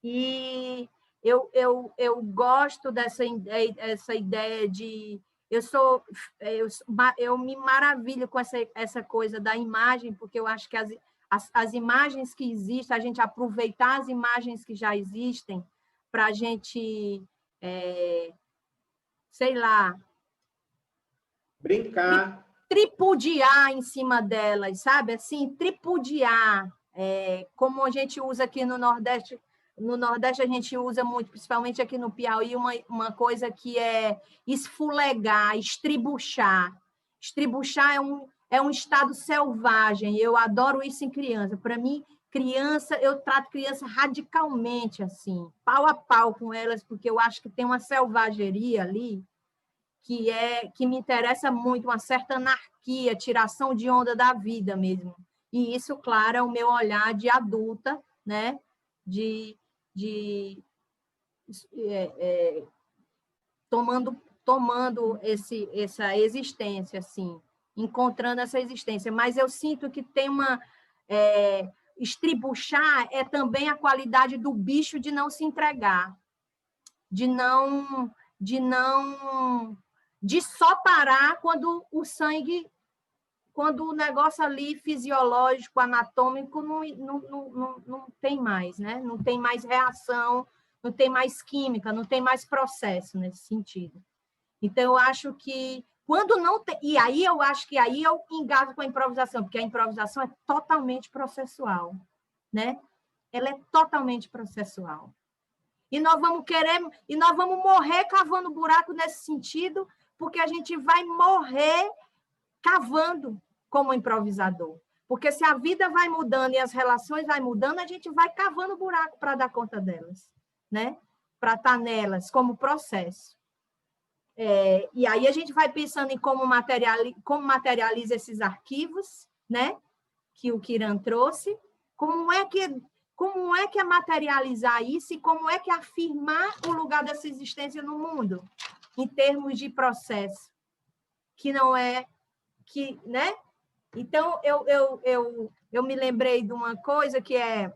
E eu gosto dessa ideia de... Eu me maravilho com essa coisa da imagem, porque eu acho que as imagens que existem, a gente aproveitar as imagens que já existem para a gente, sei lá... Brincar. Tripudiar em cima delas, sabe? Assim, tripudiar, como a gente usa aqui no Nordeste. No Nordeste a gente usa muito, principalmente aqui no Piauí, uma coisa que é esfulegar, estribuchar. Estribuchar é um estado selvagem, eu adoro isso em criança. Para mim, criança, eu trato criança radicalmente, assim, pau a pau com elas, porque eu acho que tem uma selvageria ali que me interessa muito, uma certa anarquia, tiração de onda da vida mesmo. E isso, claro, é o meu olhar de adulta, né? Tomando essa existência, assim. encontrando essa existência. Mas eu sinto que tem uma... estribuchar é também a qualidade do bicho de não se entregar, de só parar quando o sangue, quando o negócio ali fisiológico, anatômico, não tem mais, né? Não tem mais reação, não tem mais química, não tem mais processo nesse sentido. Então, eu acho que quando não tem... E aí eu acho que aí eu engajo com a improvisação, porque a improvisação é totalmente processual, né? Ela é totalmente processual. E nós vamos morrer cavando buraco nesse sentido, porque a gente vai morrer cavando como improvisador. Porque se a vida vai mudando e as relações vai mudando, a gente vai cavando buraco para dar conta delas, né? Para estar nelas como processo. E aí a gente vai pensando em como materializa esses arquivos, né? Que o Kiran trouxe, como é que é materializar isso e como é que é afirmar o lugar dessa existência no mundo, em termos de processo, que não é, que, né? Então, eu me lembrei de uma coisa que é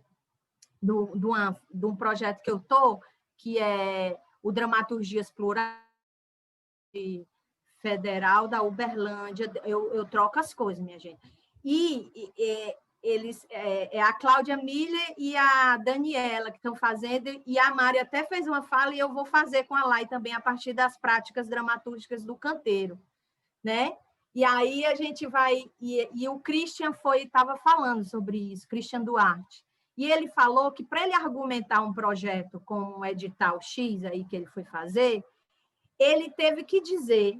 de um projeto que eu estou, que é o Dramaturgias Plurais Federal da Uberlândia. Eu troco as coisas, minha gente. Eles, a Cláudia Miller e a Daniela que estão fazendo, e a Mari até fez uma fala, e eu vou fazer com a Lai também, a partir das práticas dramatúrgicas do canteiro, né? E aí a gente vai... E o Christian estava falando sobre isso, Christian Duarte, e ele falou que para ele argumentar um projeto como o edital X aí que ele foi fazer, ele teve que dizer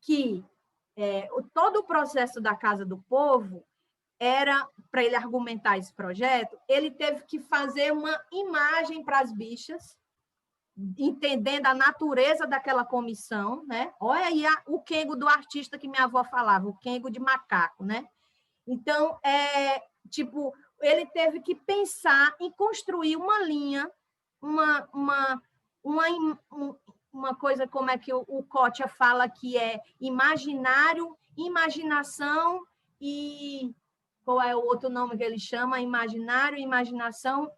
que todo o processo da Casa do Povo era, para ele argumentar esse projeto, ele teve que fazer uma imagem para as bichas, entendendo a natureza daquela comissão, né? Olha aí o quengo do artista que minha avó falava, o quengo de macaco, né? Então, ele teve que pensar em construir uma linha, uma coisa como é que o Kotia fala, que é imaginário, imaginação e... Qual é o outro nome que ele chama? Imaginário, imaginação,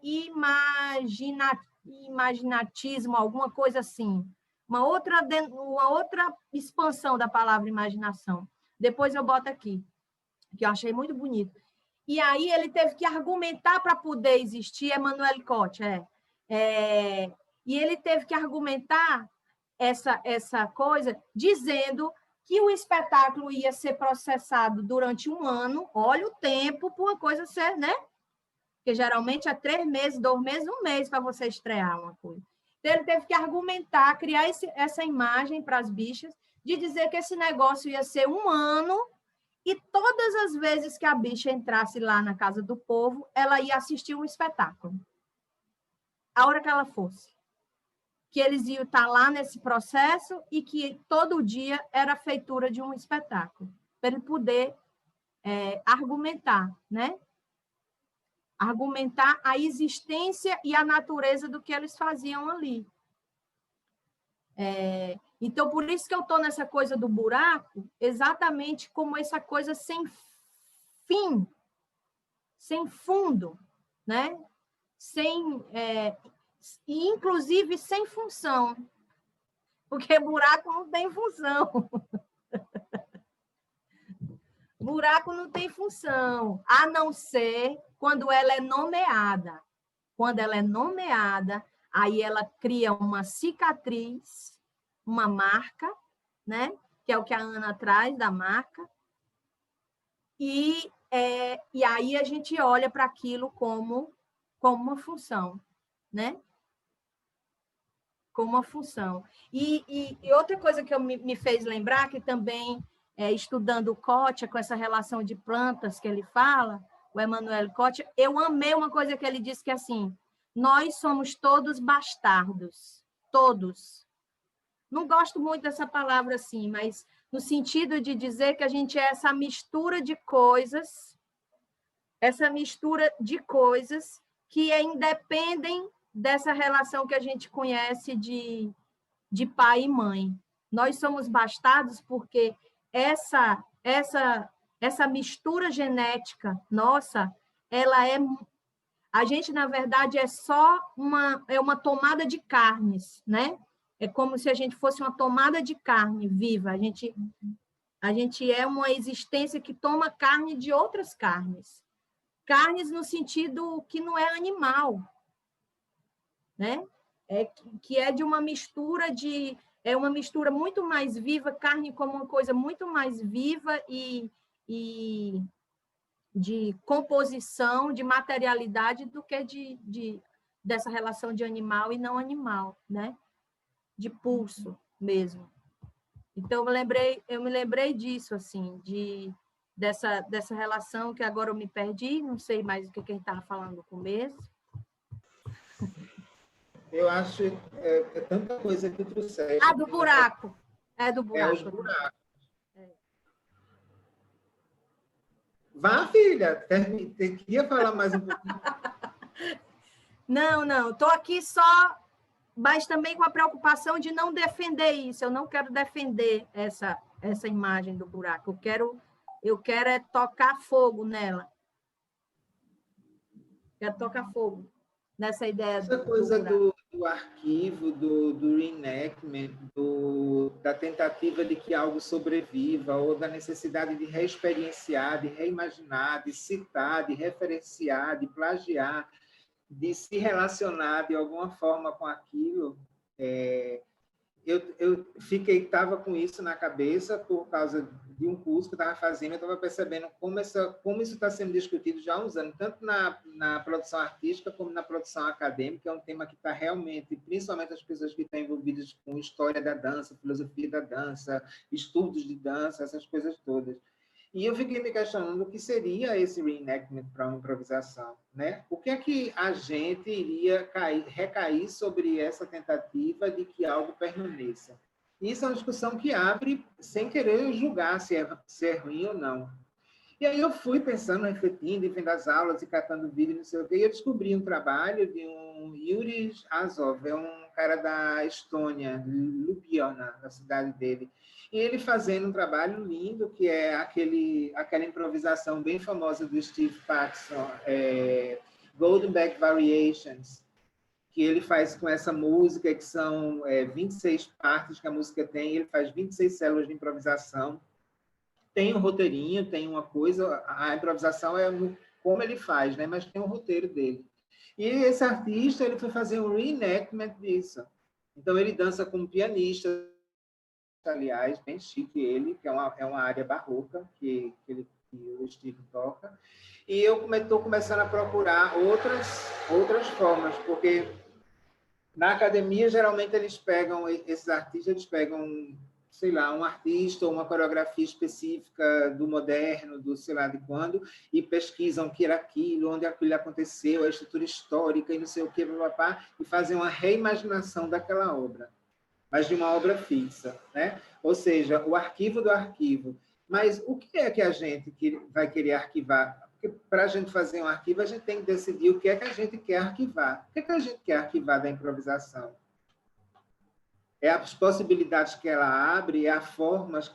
imaginatismo, alguma coisa assim. Uma outra expansão da palavra imaginação. Depois eu boto aqui, que eu achei muito bonito. E aí ele teve que argumentar para poder existir, Emmanuel Kotia. E ele teve que argumentar essa coisa, dizendo que o espetáculo ia ser processado durante 1 ano. Olha o tempo para uma coisa ser, né? Porque geralmente é 3 meses, 2 meses, 1 mês para você estrear uma coisa. Então, ele teve que argumentar, criar essa imagem para as bichas, de dizer que esse negócio ia ser 1 ano, e todas as vezes que a bicha entrasse lá na Casa do Povo, ela ia assistir um espetáculo. A hora que ela fosse. Que eles iam estar lá nesse processo e que todo dia era a feitura de um espetáculo, para ele poder argumentar, né? Argumentar a existência e a natureza do que eles faziam ali. Então, por isso que eu estou nessa coisa do buraco, exatamente como essa coisa sem fim, sem fundo, né? E, inclusive, sem função, porque buraco não tem função. Buraco não tem função, a não ser quando ela é nomeada. Quando ela é nomeada, aí ela cria uma cicatriz, uma marca, né? Que é o que a Ana traz da marca, e aí a gente olha para aquilo como uma função, né? Como uma função. E outra coisa que me fez lembrar, que também, estudando o Kotia, com essa relação de plantas que ele fala, o Emmanuel Kotia, eu amei uma coisa que ele disse, que é assim: nós somos todos bastardos, todos. Não gosto muito dessa palavra assim, mas no sentido de dizer que a gente é essa mistura de coisas que independem dessa relação que a gente conhece de pai e mãe. Nós somos bastardos porque essa essa mistura genética nossa, ela é... A gente, na verdade, é só uma tomada de carnes, né? É como se a gente fosse uma tomada de carne viva. A gente é uma existência que toma carne de outras carnes. Carnes no sentido que não é animal, né? Que é de uma mistura de... É uma mistura muito mais viva, carne como uma coisa muito mais viva e de composição, de materialidade, do que dessa relação de animal e não animal, né? De pulso mesmo. Então, eu me lembrei disso, assim, dessa relação que agora eu me perdi, não sei mais o que a gente estava falando no começo. Eu acho tanta coisa que tu trouxeste. Ah, do buraco. É do buraco. Os buracos. Vá, filha, queria falar mais um pouquinho. Não, estou aqui só, mas também com a preocupação de não defender isso. Eu não quero defender essa imagem do buraco. Eu quero é tocar fogo nela. Quero tocar fogo nessa ideia Essa coisa do arquivo, do reenactment, da tentativa de que algo sobreviva, ou da necessidade de reexperienciar, de reimaginar, de citar, de referenciar, de plagiar, de se relacionar de alguma forma com aquilo. Eu estava com isso na cabeça por causa de um curso que eu estava fazendo. Eu estava percebendo como isso está sendo discutido já há uns anos, tanto na produção artística como na produção acadêmica. É um tema que está realmente, principalmente as pessoas que estão envolvidas com história da dança, filosofia da dança, estudos de dança, essas coisas todas. E eu fiquei me questionando o que seria esse reenactment para uma improvisação, né? O que é que a gente iria recair sobre essa tentativa de que algo permaneça? Isso é uma discussão que abre sem querer julgar se é ruim ou não. E aí eu fui pensando, refletindo, e vendo as aulas e catando vídeo, não sei o quê, e eu descobri um trabalho de um Yuri Azov, é um cara da Estônia, Ljubljana, da cidade dele. E ele fazendo um trabalho lindo, que é aquela improvisação bem famosa do Steve Paxson, Goldenback Variations, que ele faz com essa música, que são 26 partes que a música tem, ele faz 26 células de improvisação. Tem um roteirinho, tem uma coisa, a improvisação é como ele faz, né? Mas tem um roteiro dele. E esse artista, ele foi fazer um reenactment disso. Então, ele dança como pianista, aliás, bem chique ele, que é uma área barroca que o Steve toca. E eu estou começando a procurar outras formas, porque na academia, geralmente, esses artistas, eles pegam, sei lá, um artista ou uma coreografia específica do moderno, do sei lá de quando, e pesquisam o que era aquilo, onde aquilo aconteceu, a estrutura histórica e não sei o que, e fazem uma reimaginação daquela obra, mas de uma obra fixa, né? Ou seja, o arquivo do arquivo. Mas o que é que a gente vai querer arquivar? Porque para a gente fazer um arquivo, a gente tem que decidir o que é que a gente quer arquivar. O que é que a gente quer arquivar da improvisação? É as possibilidades que ela abre, é as formas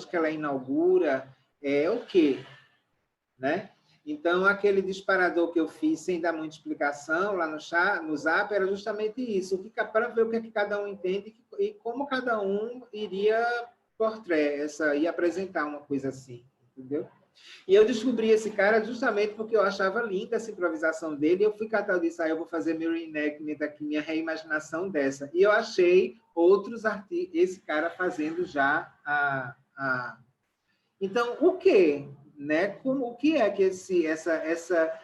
que ela inaugura, é o quê? Né? Então, aquele disparador que eu fiz sem dar muita explicação lá no Zap era justamente isso, para ver o que é que cada um entende e como cada um iria ia apresentar uma coisa assim, entendeu? E eu descobri esse cara justamente porque eu achava linda essa improvisação dele, e eu fui catar disso, eu vou fazer meu reenactment aqui, minha reimaginação dessa. E eu achei outros artistas, esse cara fazendo já Então, o quê? Né? O que é que essa...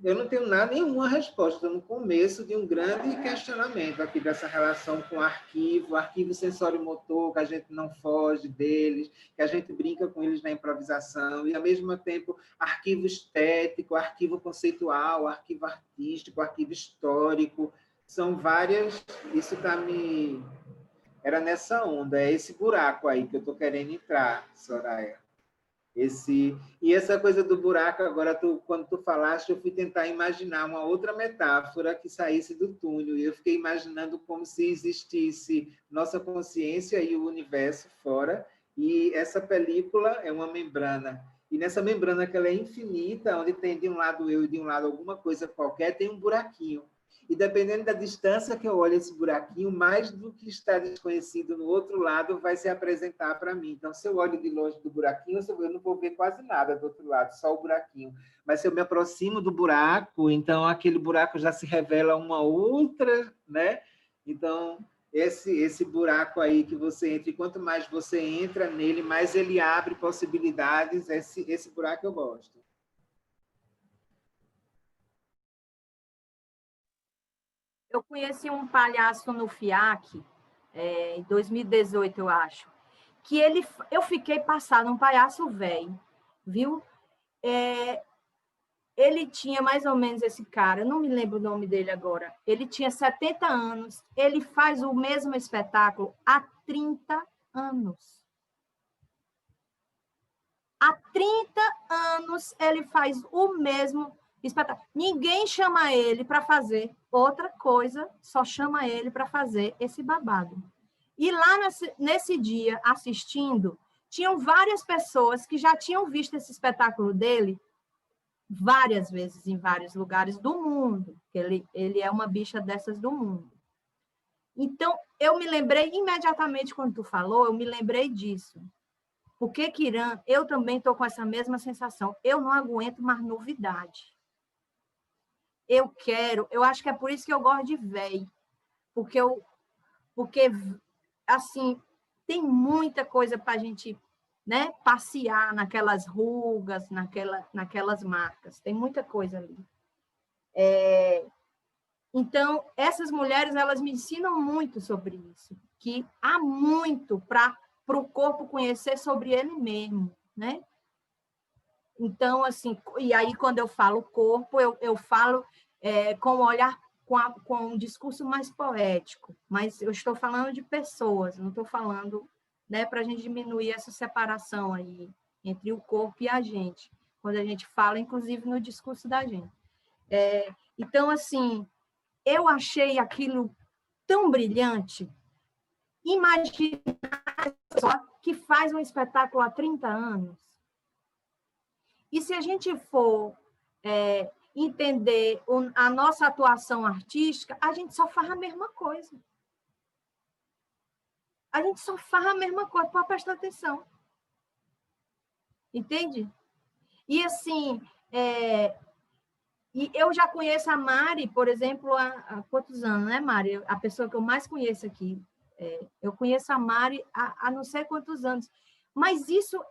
Eu não tenho nenhuma resposta, estou no começo de um grande questionamento aqui dessa relação com o arquivo sensório-motor, que a gente não foge deles, que a gente brinca com eles na improvisação, e, ao mesmo tempo, arquivo estético, arquivo conceitual, arquivo artístico, arquivo histórico, são várias... Isso está me... Era nessa onda, é esse buraco aí que eu estou querendo entrar, Soraya. E essa coisa do buraco, agora, quando tu falaste, eu fui tentar imaginar uma outra metáfora que saísse do túnel, e eu fiquei imaginando como se existisse nossa consciência e o universo fora, E essa película é uma membrana. E nessa membrana que ela é infinita, onde tem de um lado eu e de um lado alguma coisa qualquer, tem um buraquinho. E dependendo da distância que eu olho esse buraquinho, mais do que está desconhecido no outro lado vai se apresentar para mim. Então, se eu olho de longe do buraquinho, eu não vou ver quase nada do outro lado, só o buraquinho. Mas se eu me aproximo do buraco, então aquele buraco já se revela uma outra, né? Então, esse buraco aí que você entra, e quanto mais você entra nele, mais ele abre possibilidades. Esse buraco eu gosto. Eu conheci um palhaço no FIAC, em 2018, eu acho, que eu fiquei passada, um palhaço velho, viu? Ele tinha mais ou menos esse cara, eu não me lembro o nome dele agora, ele tinha 70 anos, ele faz o mesmo espetáculo há 30 anos. Há 30 anos ele faz o mesmo espetáculo. Ninguém chama ele para fazer outra coisa, só chama ele para fazer esse babado. E lá nesse dia, assistindo, tinham várias pessoas que já tinham visto esse espetáculo dele várias vezes em vários lugares do mundo. Ele é uma bicha dessas do mundo. Então, eu me lembrei imediatamente quando tu falou, eu me lembrei disso. Porque, Kiran, eu também estou com essa mesma sensação. Eu não aguento mais novidade. Eu acho que é por isso que eu gosto de véi. Porque, assim, tem muita coisa para a gente, né, passear naquelas rugas, naquelas marcas. Tem muita coisa ali. Então, essas mulheres, elas me ensinam muito sobre isso. Que há muito para o corpo conhecer sobre ele mesmo, né? Então, assim, e aí quando eu falo corpo, eu falo com um olhar, com um discurso mais poético, mas eu estou falando de pessoas, não estou falando, né, para a gente diminuir essa separação aí entre o corpo e a gente, quando a gente fala, inclusive, no discurso da gente. Então, assim, eu achei aquilo tão brilhante. Imaginar só que faz um espetáculo há 30 anos. E se a gente for entender a nossa atuação artística, a gente só faz a mesma coisa. A gente só faz a mesma coisa, pode prestar atenção. Entende? E assim, e eu já conheço a Mari, por exemplo, há quantos anos, né, Mari? A pessoa que eu mais conheço aqui. Eu conheço a Mari há não sei quantos anos. Mas isso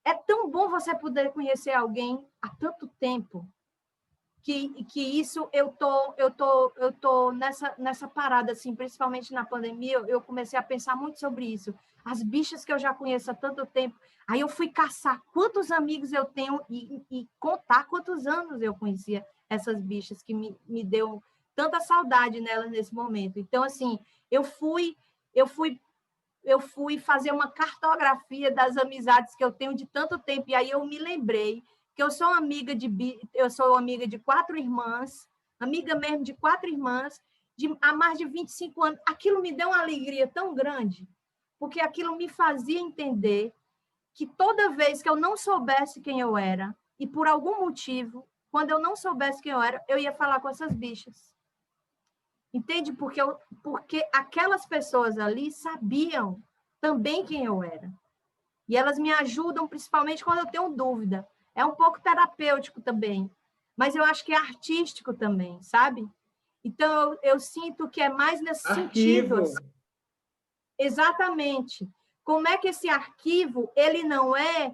é tão bom você poder conhecer alguém há tanto tempo, que isso eu tô nessa parada, assim, principalmente na pandemia, eu comecei a pensar muito sobre isso. As bichas que eu já conheço há tanto tempo, aí eu fui caçar quantos amigos eu tenho e contar quantos anos eu conhecia essas bichas, que me deu tanta saudade nelas nesse momento. Então, assim, eu fui fazer uma cartografia das amizades que eu tenho de tanto tempo, e aí eu me lembrei que eu sou amiga de 4 irmãs, amiga mesmo de 4 irmãs, há mais de 25 anos. Aquilo me deu uma alegria tão grande, porque aquilo me fazia entender que toda vez que eu não soubesse quem eu era, e por algum motivo, quando eu não soubesse quem eu era, eu ia falar com essas bichas. Entende? Porque aquelas pessoas ali sabiam também quem eu era. E elas me ajudam, principalmente quando eu tenho dúvida. É um pouco terapêutico também, mas eu acho que é artístico também, sabe? Então, eu sinto que é mais nesse sentido. Assim. Exatamente. Como é que esse arquivo, ele não é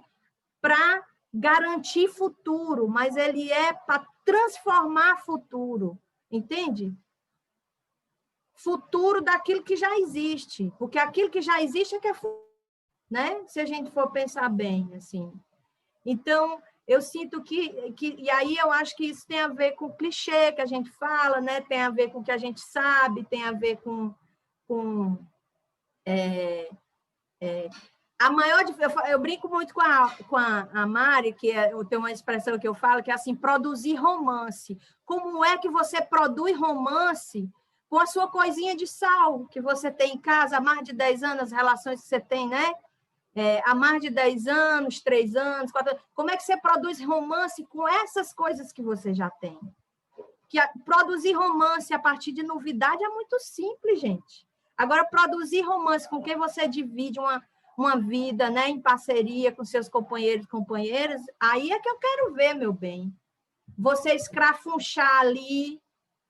para garantir futuro, mas ele é para transformar futuro, entende? Futuro daquilo que já existe, porque aquilo que já existe é que é futuro, né? Se a gente for pensar bem, assim. Então, eu sinto e aí eu acho que isso tem a ver com o clichê que a gente fala, né? Tem a ver com o que a gente sabe, tem a ver com a maior. Eu brinco muito com a Mari, que tem uma expressão que eu falo, que é assim, produzir romance. Como é que você produz romance com a sua coisinha de sal que você tem em casa há mais de 10 anos, as relações que você tem, né? há mais de 10 anos, 3 anos, 4 anos. Como é que você produz romance com essas coisas que você já tem? Produzir romance a partir de novidade é muito simples, gente. Agora, produzir romance com quem você divide uma vida, né, em parceria com seus companheiros e companheiras, aí é que eu quero ver, meu bem. Você escrafunchar ali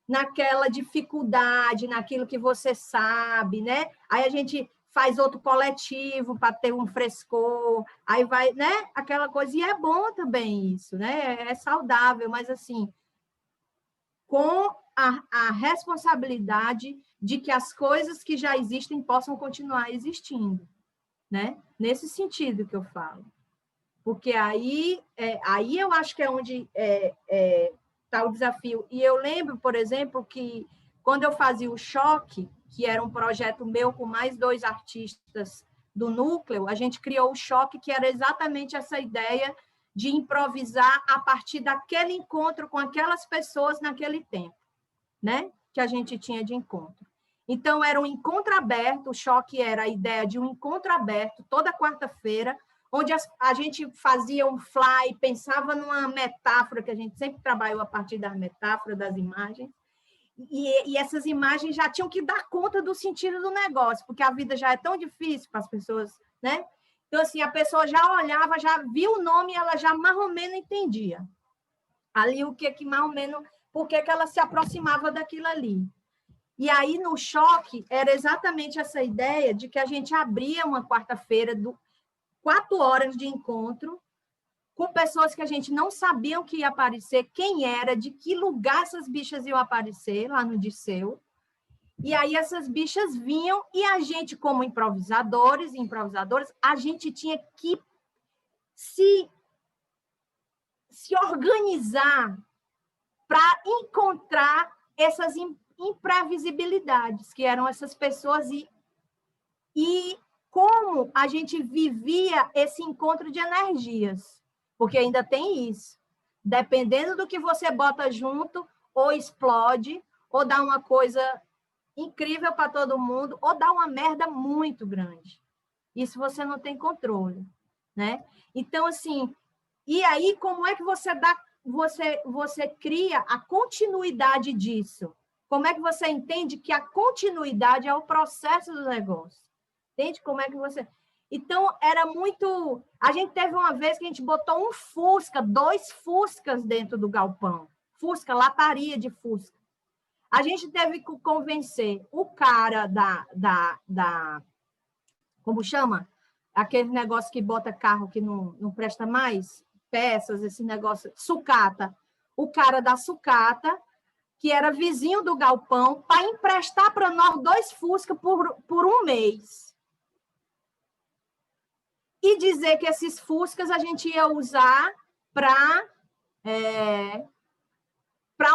naquela dificuldade, naquilo que você sabe, né? Aí a gente faz outro coletivo para ter um frescor, aí vai, né? Aquela coisa, e é bom também isso, né? É saudável, mas assim, com a responsabilidade de que as coisas que já existem possam continuar existindo, né? Nesse sentido que eu falo. Porque aí eu acho que é onde está o desafio. E eu lembro, por exemplo, que quando eu fazia o Choque, que era um projeto meu com mais 2 artistas do núcleo, a gente criou o Choque, que era exatamente essa ideia de improvisar a partir daquele encontro com aquelas pessoas naquele tempo, né? Que a gente tinha de encontro. Então, era um encontro aberto, o Choque era a ideia de um encontro aberto, toda quarta-feira, onde a gente fazia um fly, pensava numa metáfora, que a gente sempre trabalhou a partir da metáfora, das imagens, e essas imagens já tinham que dar conta do sentido do negócio, porque a vida já é tão difícil para as pessoas, né? Então, assim, a pessoa já olhava, já viu o nome, ela já mais ou menos entendia. Ali, o que mais ou menos, por que ela se aproximava daquilo ali. E aí, no Choque, era exatamente essa ideia de que a gente abria uma quarta-feira, 4 horas de encontro, com pessoas que a gente não sabia que ia aparecer, quem era, de que lugar essas bichas iam aparecer, lá no Disseu. E aí essas bichas vinham e a gente, como improvisadores e improvisadoras, a gente tinha que se organizar para encontrar essas imprevisibilidades, que eram essas pessoas, e como a gente vivia esse encontro de energias, porque ainda tem isso. Dependendo do que você bota junto, ou explode, ou dá uma coisa incrível para todo mundo, ou dá uma merda muito grande. Isso você não tem controle, né? Então, assim, e aí como é que você cria a continuidade disso? Como é que você entende que a continuidade é o processo do negócio? Entende como é que você... Então, era muito... A gente teve uma vez que a gente botou um Fusca, 2 Fuscas dentro do galpão. Fusca, lataria de Fusca. A gente teve que convencer o cara da como chama? Aquele negócio que bota carro que não presta mais, peças, esse negócio, sucata. O cara da sucata, que era vizinho do galpão, para emprestar para nós 2 Fusca por um mês. E dizer que esses Fuscas a gente ia usar para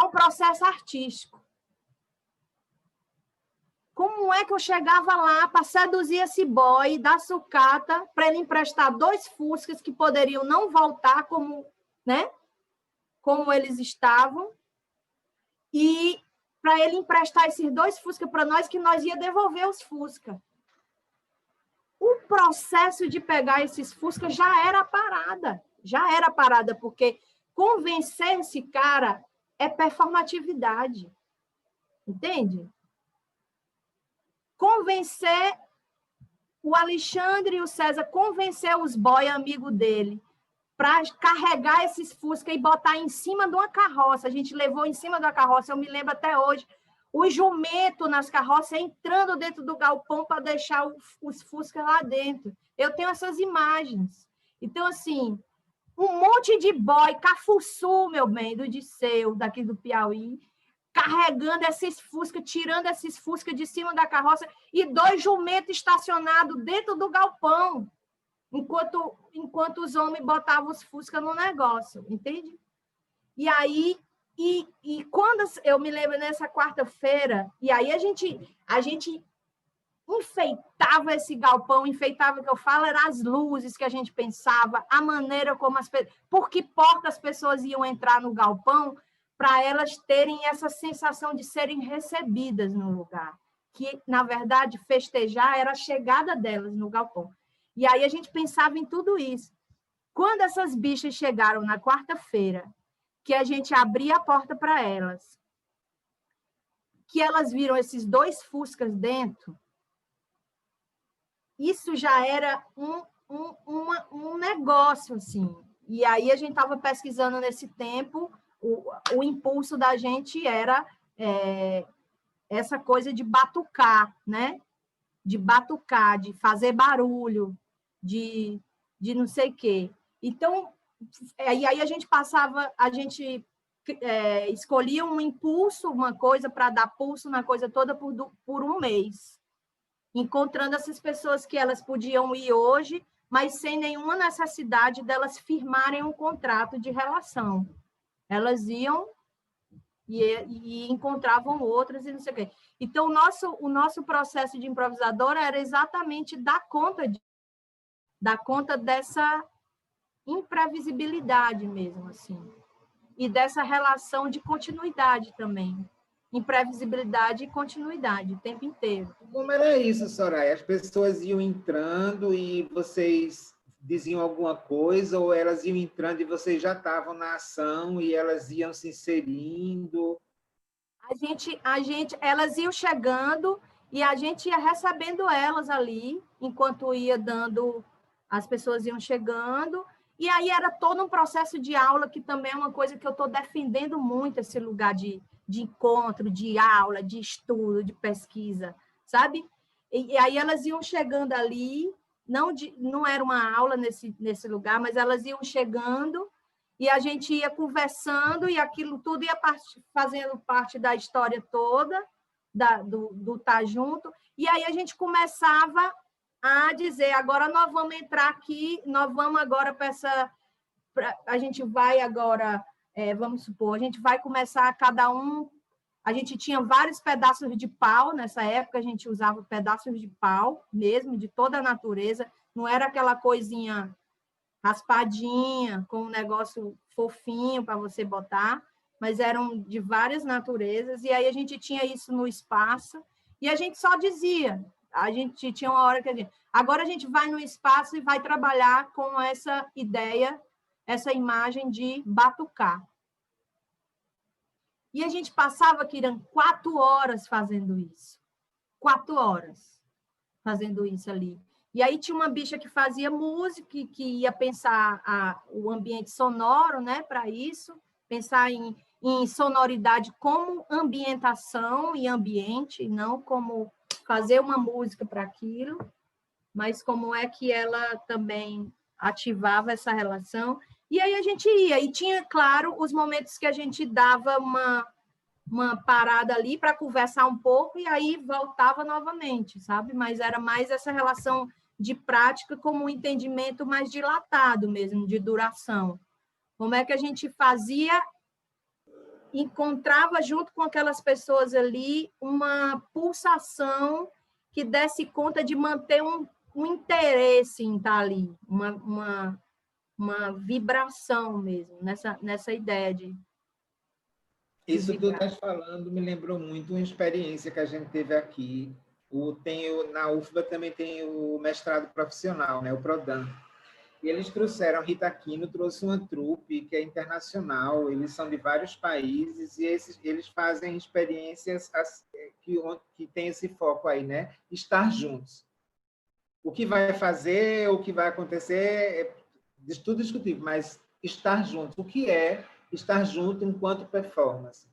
um processo artístico. Como é que eu chegava lá para seduzir esse boy da sucata para ele emprestar 2 Fuscas que poderiam não voltar como, né, como eles estavam, e para ele emprestar esses 2 Fusca para nós, que nós ia devolver os Fusca. O processo de pegar esses Fusca já era parada, porque convencer esse cara é performatividade, entende? Convencer o Alexandre e o César, convencer os boy amigo dele para carregar esses Fusca e botar em cima de uma carroça. A gente levou em cima da carroça, eu me lembro até hoje, o jumento nas carroças entrando dentro do galpão para deixar os Fusca lá dentro. Eu tenho essas imagens. Então, assim, um monte de boy, cafuçu, meu bem, do Disseu, daqui do Piauí, carregando esses Fusca, tirando esses Fusca de cima da carroça, e 2 jumentos estacionados dentro do galpão, enquanto os homens botavam os Fusca no negócio, entende? E aí, e quando eu me lembro nessa quarta-feira, e aí a gente enfeitava esse galpão, enfeitava, o que eu falo, eram as luzes que a gente pensava, a maneira como por que porta as pessoas iam entrar no galpão, para elas terem essa sensação de serem recebidas no lugar, que, na verdade, festejar era a chegada delas no galpão. E aí a gente pensava em tudo isso. Quando essas bichas chegaram na quarta-feira, que a gente abria a porta para elas, que elas viram esses 2 fuscas dentro, isso já era um negócio, assim. E aí a gente estava pesquisando nesse tempo, o impulso da gente era essa coisa de batucar, né? De batucar, de fazer barulho, de não sei o quê. Então, e aí a gente escolhia um impulso, uma coisa para dar pulso na coisa toda por um mês, encontrando essas pessoas que elas podiam ir hoje, mas sem nenhuma necessidade delas firmarem um contrato de relação. Elas iam e encontravam outras e não sei o quê. Então, o nosso processo de improvisadora era exatamente dar conta dessa imprevisibilidade mesmo, assim, e dessa relação de continuidade também. Imprevisibilidade e continuidade o tempo inteiro. Como era isso, Soraya? As pessoas iam entrando e vocês diziam alguma coisa, ou elas iam entrando e vocês já estavam na ação e elas iam se inserindo? Elas iam chegando e a gente ia recebendo elas ali, enquanto ia dando, as pessoas iam chegando, e aí era todo um processo de aula, que também é uma coisa que eu estou defendendo muito, esse lugar de encontro, de aula, de estudo, de pesquisa, sabe? E aí elas iam chegando ali, não era uma aula nesse lugar, mas elas iam chegando e a gente ia conversando e aquilo tudo ia fazendo parte da história toda, do estar junto, e aí a gente começava a dizer, agora nós vamos entrar aqui, nós vamos agora para essa... A gente vai agora, vamos supor, a gente vai começar cada um... A gente tinha vários pedaços de pau, nessa época a gente usava pedaços de pau mesmo, de toda a natureza, não era aquela coisinha raspadinha, com um negócio fofinho para você botar, mas eram de várias naturezas, e aí a gente tinha isso no espaço, e a gente só dizia, a gente tinha uma hora que a gente... Agora a gente vai no espaço e vai trabalhar com essa ideia, essa imagem de batucar. E a gente passava, Kiran, 4 horas fazendo isso. 4 horas fazendo isso ali. E aí tinha uma bicha que fazia música, que ia pensar o ambiente sonoro, né, para isso, pensar em sonoridade como ambientação e ambiente, não como fazer uma música para aquilo, mas como é que ela também ativava essa relação. E aí a gente ia, e tinha, claro, os momentos que a gente dava uma parada ali para conversar um pouco, e aí voltava novamente, sabe? Mas era mais essa relação de prática como um entendimento mais dilatado mesmo, de duração. Como é que a gente fazia, encontrava junto com aquelas pessoas ali uma pulsação que desse conta de manter um interesse em estar ali, uma vibração mesmo, nessa ideia de... Isso que tu estás falando me lembrou muito uma experiência que a gente teve aqui. Na UFBA também tem o mestrado profissional, né, o PRODAN. E eles trouxeram, Rita Aquino trouxe uma trupe que é internacional, eles são de vários países, e eles fazem experiências que tem esse foco aí, né? Estar juntos. O que vai fazer, o que vai acontecer, é tudo discutível, mas estar juntos. O que é estar junto enquanto performance?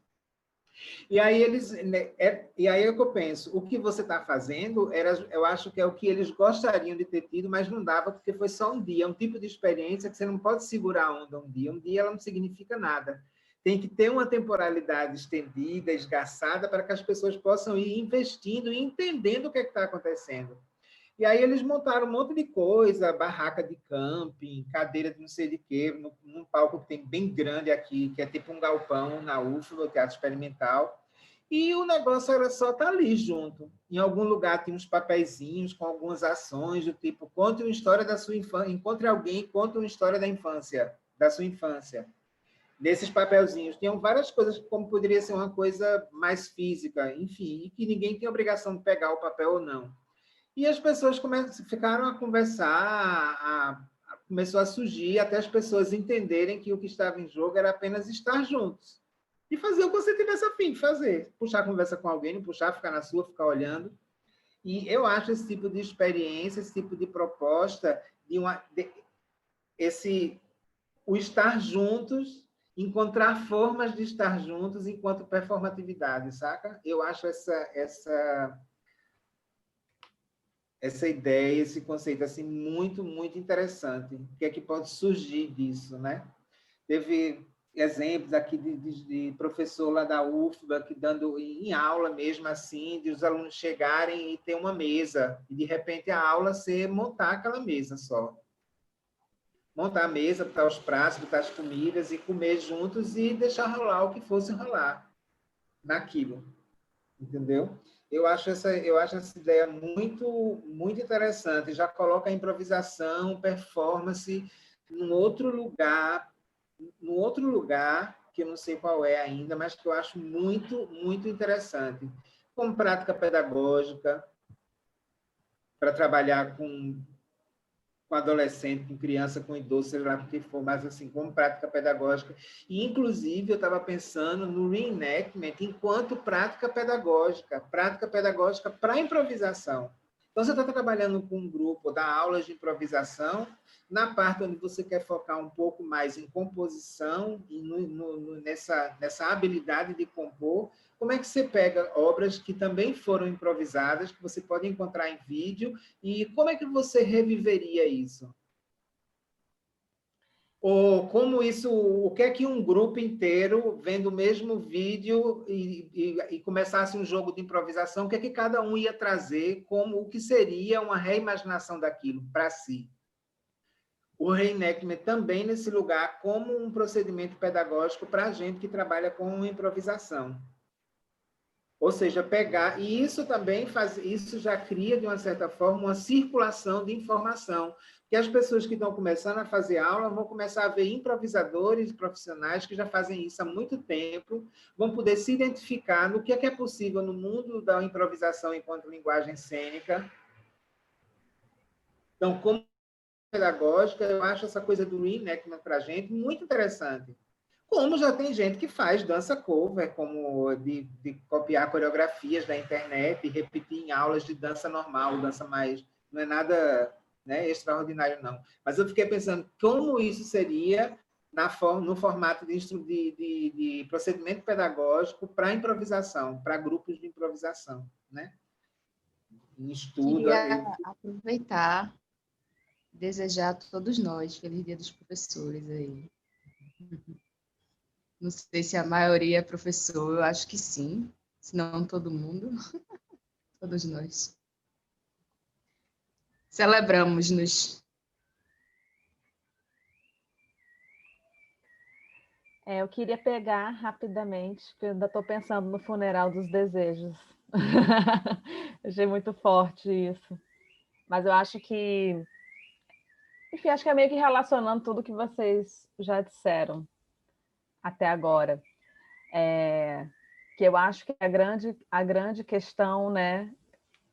E aí é o que eu penso, o que você está fazendo, eu acho que é o que eles gostariam de ter tido, mas não dava, porque foi só um dia, um tipo de experiência que você não pode segurar a onda um dia ela não significa nada. Tem que ter uma temporalidade estendida, esgarçada, para que as pessoas possam ir investindo e entendendo o que está acontecendo. E aí eles montaram um monte de coisa, barraca de camping, cadeira de não sei de quê, num palco que tem bem grande aqui, que é tipo um galpão na UFBA, o Teatro Experimental. E o negócio era só estar ali junto. Em algum lugar tinha uns papeizinhos com algumas ações do tipo, conte uma história da sua infância, encontre alguém, conte uma história da infância, da sua infância. Nesses papelzinhos tinham várias coisas, como poderia ser uma coisa mais física, enfim, e que ninguém tem obrigação de pegar o papel ou não. E as pessoas ficaram a conversar, começou a surgir, até as pessoas entenderem que o que estava em jogo era apenas estar juntos. E fazer o que você tivesse a fim de fazer. Puxar a conversa com alguém, não puxar, ficar na sua, ficar olhando. E eu acho esse tipo de experiência, esse tipo de proposta, o estar juntos, encontrar formas de estar juntos enquanto performatividade, saca? Eu acho essa ideia, esse conceito assim muito, muito interessante. O que é que pode surgir disso, né? Teve exemplos aqui de professor lá da UFBA que dando em aula mesmo assim, de os alunos chegarem e ter uma mesa, e de repente a aula ser montar aquela mesa só. Montar a mesa, botar os pratos, botar as comidas e comer juntos e deixar rolar o que fosse rolar naquilo. Entendeu? Eu acho essa ideia muito, muito interessante. Já coloca a improvisação, performance num outro lugar, que eu não sei qual é ainda, mas que eu acho muito, muito interessante. Como prática pedagógica, para trabalhar com adolescente, com criança, com idoso, seja lá o que for, mas assim, como prática pedagógica. E, inclusive, eu estava pensando no reenactment enquanto prática pedagógica para improvisação. Então, você está trabalhando com um grupo, dá aulas de improvisação, na parte onde você quer focar um pouco mais em composição e nessa habilidade de compor. Como é que você pega obras que também foram improvisadas, que você pode encontrar em vídeo, e como é que você reviveria isso? Ou como isso, o que é que um grupo inteiro, vendo o mesmo vídeo e começasse um jogo de improvisação, o que é que cada um ia trazer, como o que seria uma reimaginação daquilo para si? O reenactment também nesse lugar como um procedimento pedagógico para a gente que trabalha com improvisação. Ou seja, pegar... E isso também isso já cria, de uma certa forma, uma circulação de informação. Que as pessoas que estão começando a fazer aula vão começar a ver improvisadores profissionais que já fazem isso há muito tempo, vão poder se identificar no que é possível no mundo da improvisação enquanto linguagem cênica. Então, como pedagógica, eu acho essa coisa do reenactment para a gente muito interessante. Como já tem gente que faz dança cover, como de copiar coreografias da internet e repetir em aulas de dança normal, dança mais... Não é nada, né, extraordinário, não. Mas eu fiquei pensando como isso seria no formato de procedimento pedagógico para improvisação, para grupos de improvisação, né? Em estudo... Queria aproveitar, desejar a todos nós feliz Dia dos Professores aí. Não sei se a maioria é professor, eu acho que sim, se não todo mundo, todos nós. Celebramos-nos. Eu queria pegar rapidamente, porque eu ainda estou pensando no funeral dos desejos. Achei muito forte isso. Mas eu acho que... Enfim, acho que é meio que relacionando tudo que vocês já disseram até agora. Que eu acho que a grande questão, né?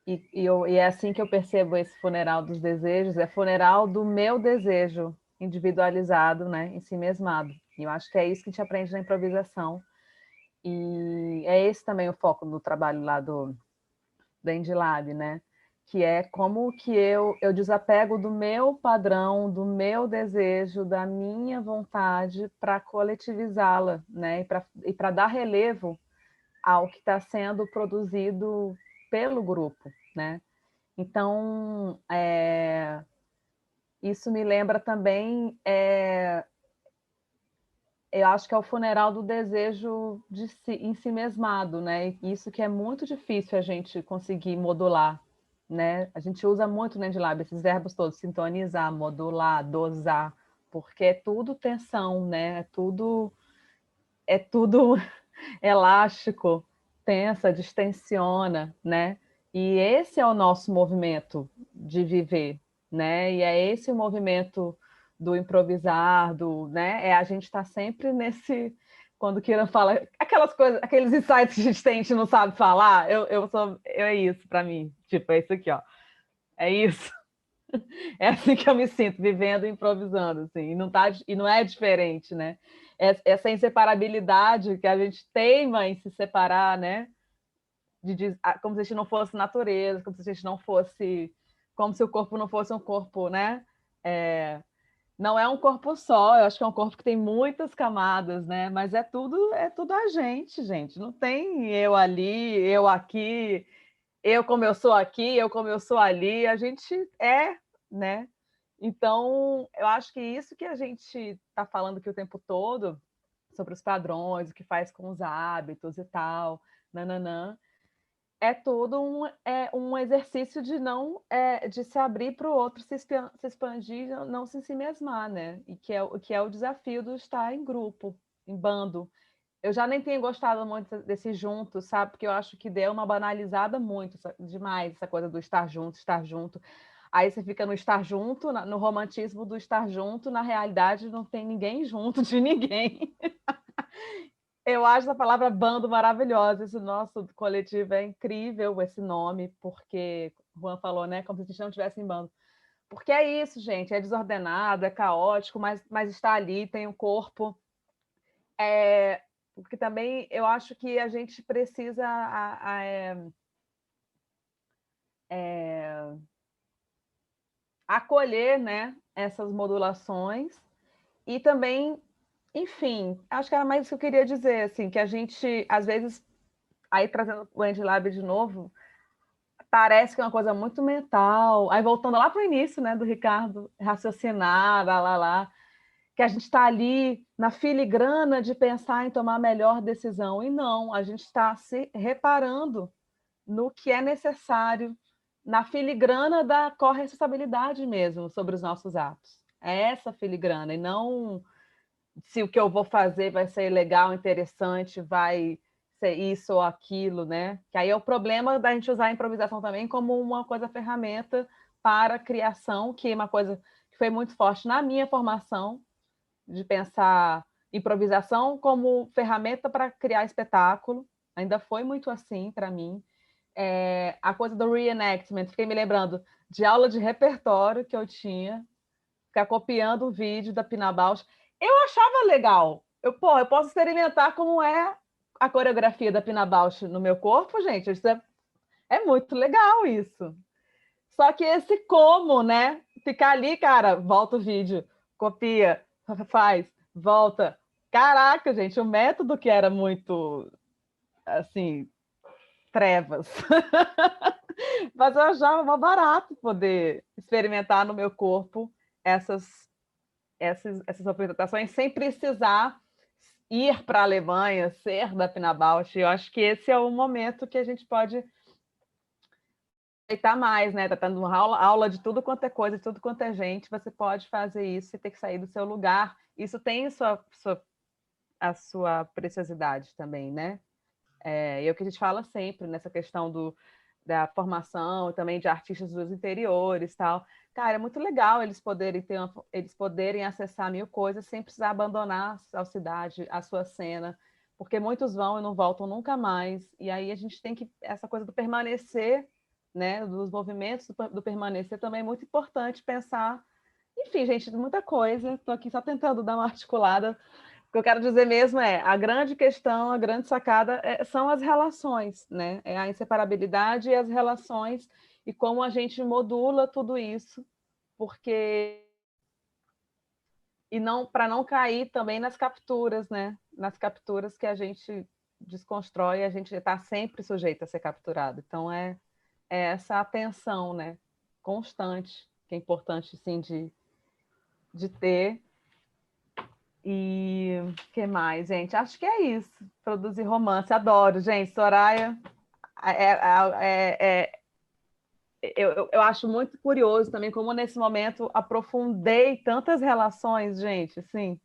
E é assim que eu percebo esse funeral dos desejos, é funeral do meu desejo individualizado, né? Ensimesmado. E eu acho que é isso que a gente aprende na improvisação. E é esse também o foco do trabalho lá do Endilab, né? Que é como que eu desapego do meu padrão, do meu desejo, da minha vontade para coletivizá-la, né? E para dar relevo ao que está sendo produzido pelo grupo, né? Então, isso me lembra também, eu acho que é o funeral do desejo de ensimesmado, né? Isso que é muito difícil a gente conseguir modular, né? A gente usa muito no Endilab esses verbos todos, sintonizar, modular, dosar, porque é tudo tensão, né? É tudo elástico, tensa, distensiona, né? E esse é o nosso movimento de viver, né? E é esse o movimento do improvisar, né? A gente está sempre nesse... Quando o Kiran fala aquelas coisas, aqueles insights que a gente não sabe falar, é isso para mim. Tipo, é isso aqui, ó. É isso. É assim que eu me sinto, vivendo e improvisando, assim, e não é diferente, né? Essa inseparabilidade que a gente teima em se separar, né? Como se a gente não fosse natureza, como se a gente não fosse, como se o corpo não fosse um corpo, né? Não é um corpo só, eu acho que é um corpo que tem muitas camadas, né? Mas é tudo a gente. Não tem eu ali, eu aqui, eu como eu sou aqui, eu como eu sou ali, a gente é, né? Então, eu acho que isso que a gente está falando aqui o tempo todo, sobre os padrões, o que faz com os hábitos e tal, nananã, é todo um exercício de não de se abrir para o outro, se expandir, não se ensimesmar, né? E que é o desafio do estar em grupo, em bando. Eu já nem tenho gostado muito desse junto, sabe? Porque eu acho que deu uma banalizada muito demais essa coisa do estar junto, estar junto. Aí você fica no estar junto, no romantismo do estar junto, na realidade não tem ninguém junto de ninguém. Eu acho a palavra bando maravilhosa. Esse nosso coletivo é incrível, esse nome, porque o Juan falou, né? Como se a gente não estivesse em bando. Porque é isso, gente, é desordenado, é caótico, mas está ali, tem um corpo. Porque também eu acho que a gente precisa acolher, né, essas modulações e também, enfim, acho que era mais isso que eu queria dizer, assim, que a gente, às vezes, aí trazendo o Andy Lab de novo, parece que é uma coisa muito mental, aí voltando lá para o início, né, do Ricardo, raciocinar, lá, que a gente está ali na filigrana de pensar em tomar a melhor decisão, e não, a gente está se reparando no que é necessário, na filigrana da corresponsabilidade mesmo sobre os nossos atos. É essa filigrana, e não se o que eu vou fazer vai ser legal, interessante, vai ser isso ou aquilo, né? Que aí é o problema da gente usar a improvisação também como uma coisa ferramenta para a criação, que é uma coisa que foi muito forte na minha formação, de pensar improvisação como ferramenta para criar espetáculo, ainda foi muito assim para mim. A coisa do reenactment, fiquei me lembrando de aula de repertório que eu tinha, ficar copiando o vídeo da Pina Bausch. Eu achava legal. Eu posso experimentar como é a coreografia da Pina Bausch no meu corpo, gente. Isso é muito legal isso. Só que esse como, né? Ficar ali, cara, volta o vídeo, copia, faz, volta. Caraca, gente, o método que era muito, assim, trevas. Mas eu achava mó barato poder experimentar no meu corpo essas apresentações sem precisar ir para a Alemanha, ser da Pina Bausch. Eu acho que esse é o momento que a gente pode aproveitar mais, né? Tá tendo uma aula de tudo quanto é coisa, de tudo quanto é gente, você pode fazer isso e ter que sair do seu lugar. Isso tem a sua preciosidade também, né? E é o que a gente fala sempre nessa questão da formação, também de artistas dos interiores, tal. Cara, é muito legal eles poderem acessar mil coisas sem precisar abandonar a cidade, a sua cena, porque muitos vão e não voltam nunca mais. E aí a gente tem que essa coisa do permanecer, né, dos movimentos do permanecer também é muito importante pensar. Enfim, gente, muita coisa. Estou aqui só tentando dar uma articulada. O que eu quero dizer mesmo a grande questão, a grande sacada são as relações, né? É a inseparabilidade e as relações e como a gente modula tudo isso, porque não para não cair também nas capturas, né? Nas capturas que a gente desconstrói, a gente está sempre sujeito a ser capturado. Então essa atenção, né? Constante, que é importante sim de ter. E o que mais, gente? Acho que é isso. Produzir romance, adoro, gente. Soraya, eu acho muito curioso também como nesse momento aprofundei tantas relações, gente, assim,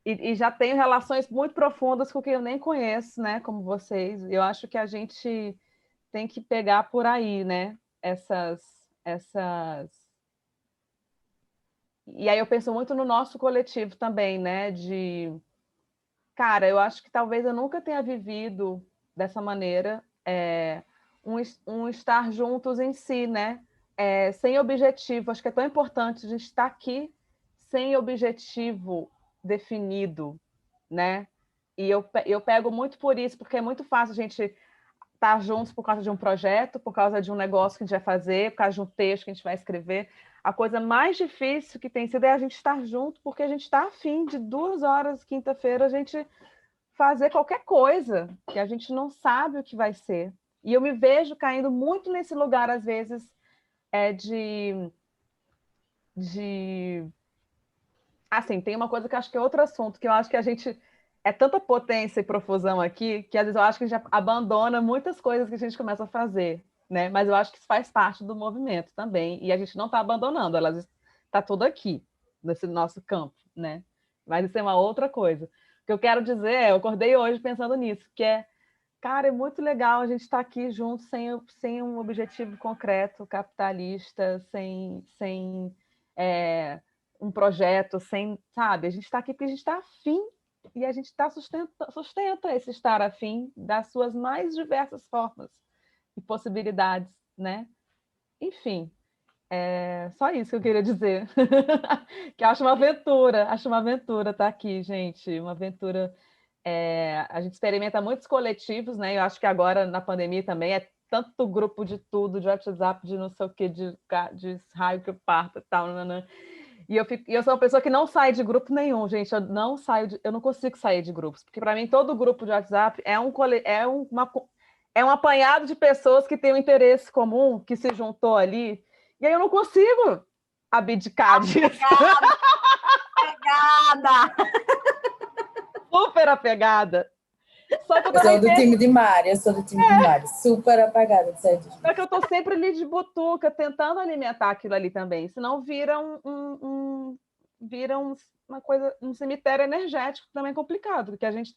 e já tenho relações muito profundas com quem eu nem conheço, né? Como vocês. Eu acho que a gente tem que pegar por aí, né? Essas E aí eu penso muito no nosso coletivo também, né? Cara, eu acho que talvez eu nunca tenha vivido dessa maneira um estar juntos em si, né? sem objetivo. Acho que é tão importante a gente estar aqui sem objetivo definido, né? E eu pego muito por isso, porque é muito fácil a gente estar juntos por causa de um projeto, por causa de um negócio que a gente vai fazer, por causa de um texto que a gente vai escrever. A coisa mais difícil que tem sido é a gente estar junto, porque a gente está afim de 2 horas, quinta-feira, a gente fazer qualquer coisa, que a gente não sabe o que vai ser. E eu me vejo caindo muito nesse lugar, às vezes, Assim, tem uma coisa que eu acho que é outro assunto, que eu acho que a gente... É tanta potência e profusão aqui, que às vezes eu acho que a gente abandona muitas coisas que a gente começa a fazer, né? Mas eu acho que isso faz parte do movimento também, e a gente não está abandonando, está tudo aqui, nesse nosso campo, né? Mas isso é uma outra coisa. O que eu quero dizer eu acordei hoje pensando nisso, que cara, é muito legal a gente estar aqui junto sem um objetivo concreto, capitalista, sem um projeto, sabe? A gente está aqui porque a gente está afim e a gente sustenta esse estar afim das suas mais diversas formas e possibilidades, né? Enfim, só isso que eu queria dizer. Que eu acho uma aventura estar aqui, gente, uma aventura. A gente experimenta muitos coletivos, né? Eu acho que agora na pandemia também é tanto grupo de tudo, de WhatsApp, de não sei o que, de raio que eu parto e tal, nanana. E eu sou uma pessoa que não sai de grupo nenhum, gente. Eu não consigo sair de grupos, porque para mim todo grupo de WhatsApp é um apanhado de pessoas que têm um interesse comum, que se juntou ali, e aí eu não consigo abdicar disso. Pegada! Super apegada. Só que eu sou do time de Mari, super apagada. Só que eu estou sempre ali de butuca, tentando alimentar aquilo ali também, senão vira uma coisa, um cemitério energético também complicado, porque a gente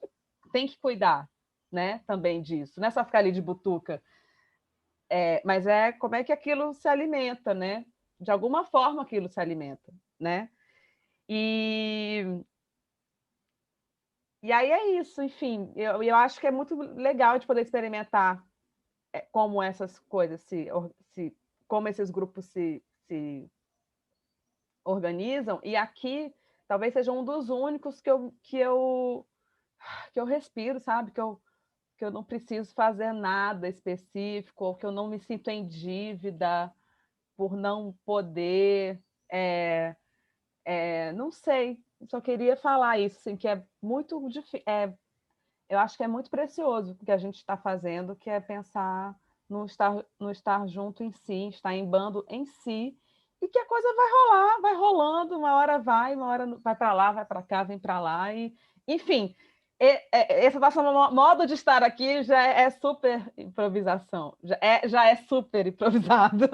tem que cuidar, né, também disso, não é só ficar ali de butuca, mas como é que aquilo se alimenta, né? De alguma forma aquilo se alimenta, né? E aí é isso, enfim, eu acho que é muito legal de poder experimentar como essas coisas como esses grupos se organizam, e aqui talvez seja um dos únicos que eu respiro, sabe? Que eu não preciso fazer nada específico, ou que eu não me sinto em dívida por não poder, não sei, só queria falar isso, assim, que é muito difícil, eu acho que é muito precioso o que a gente está fazendo, que é pensar no estar junto em si, estar em bando em si, e que a coisa vai rolar, vai rolando, uma hora vai para lá, vai para cá, vem para lá, e enfim, esse nosso modo de estar aqui já é super improvisação, já é super improvisado,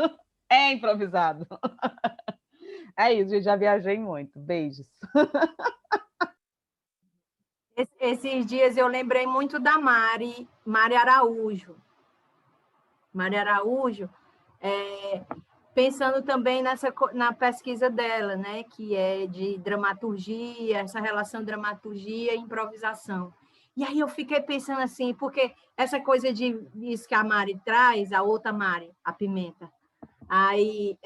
é improvisado. É isso, gente, já viajei muito. Beijos. Esses dias eu lembrei muito da Mari Araújo. Mari Araújo, pensando também na pesquisa dela, né, que é de dramaturgia, essa relação dramaturgia e improvisação. E aí eu fiquei pensando assim, porque essa coisa de isso que a Mari traz, a outra Mari, a Pimenta, aí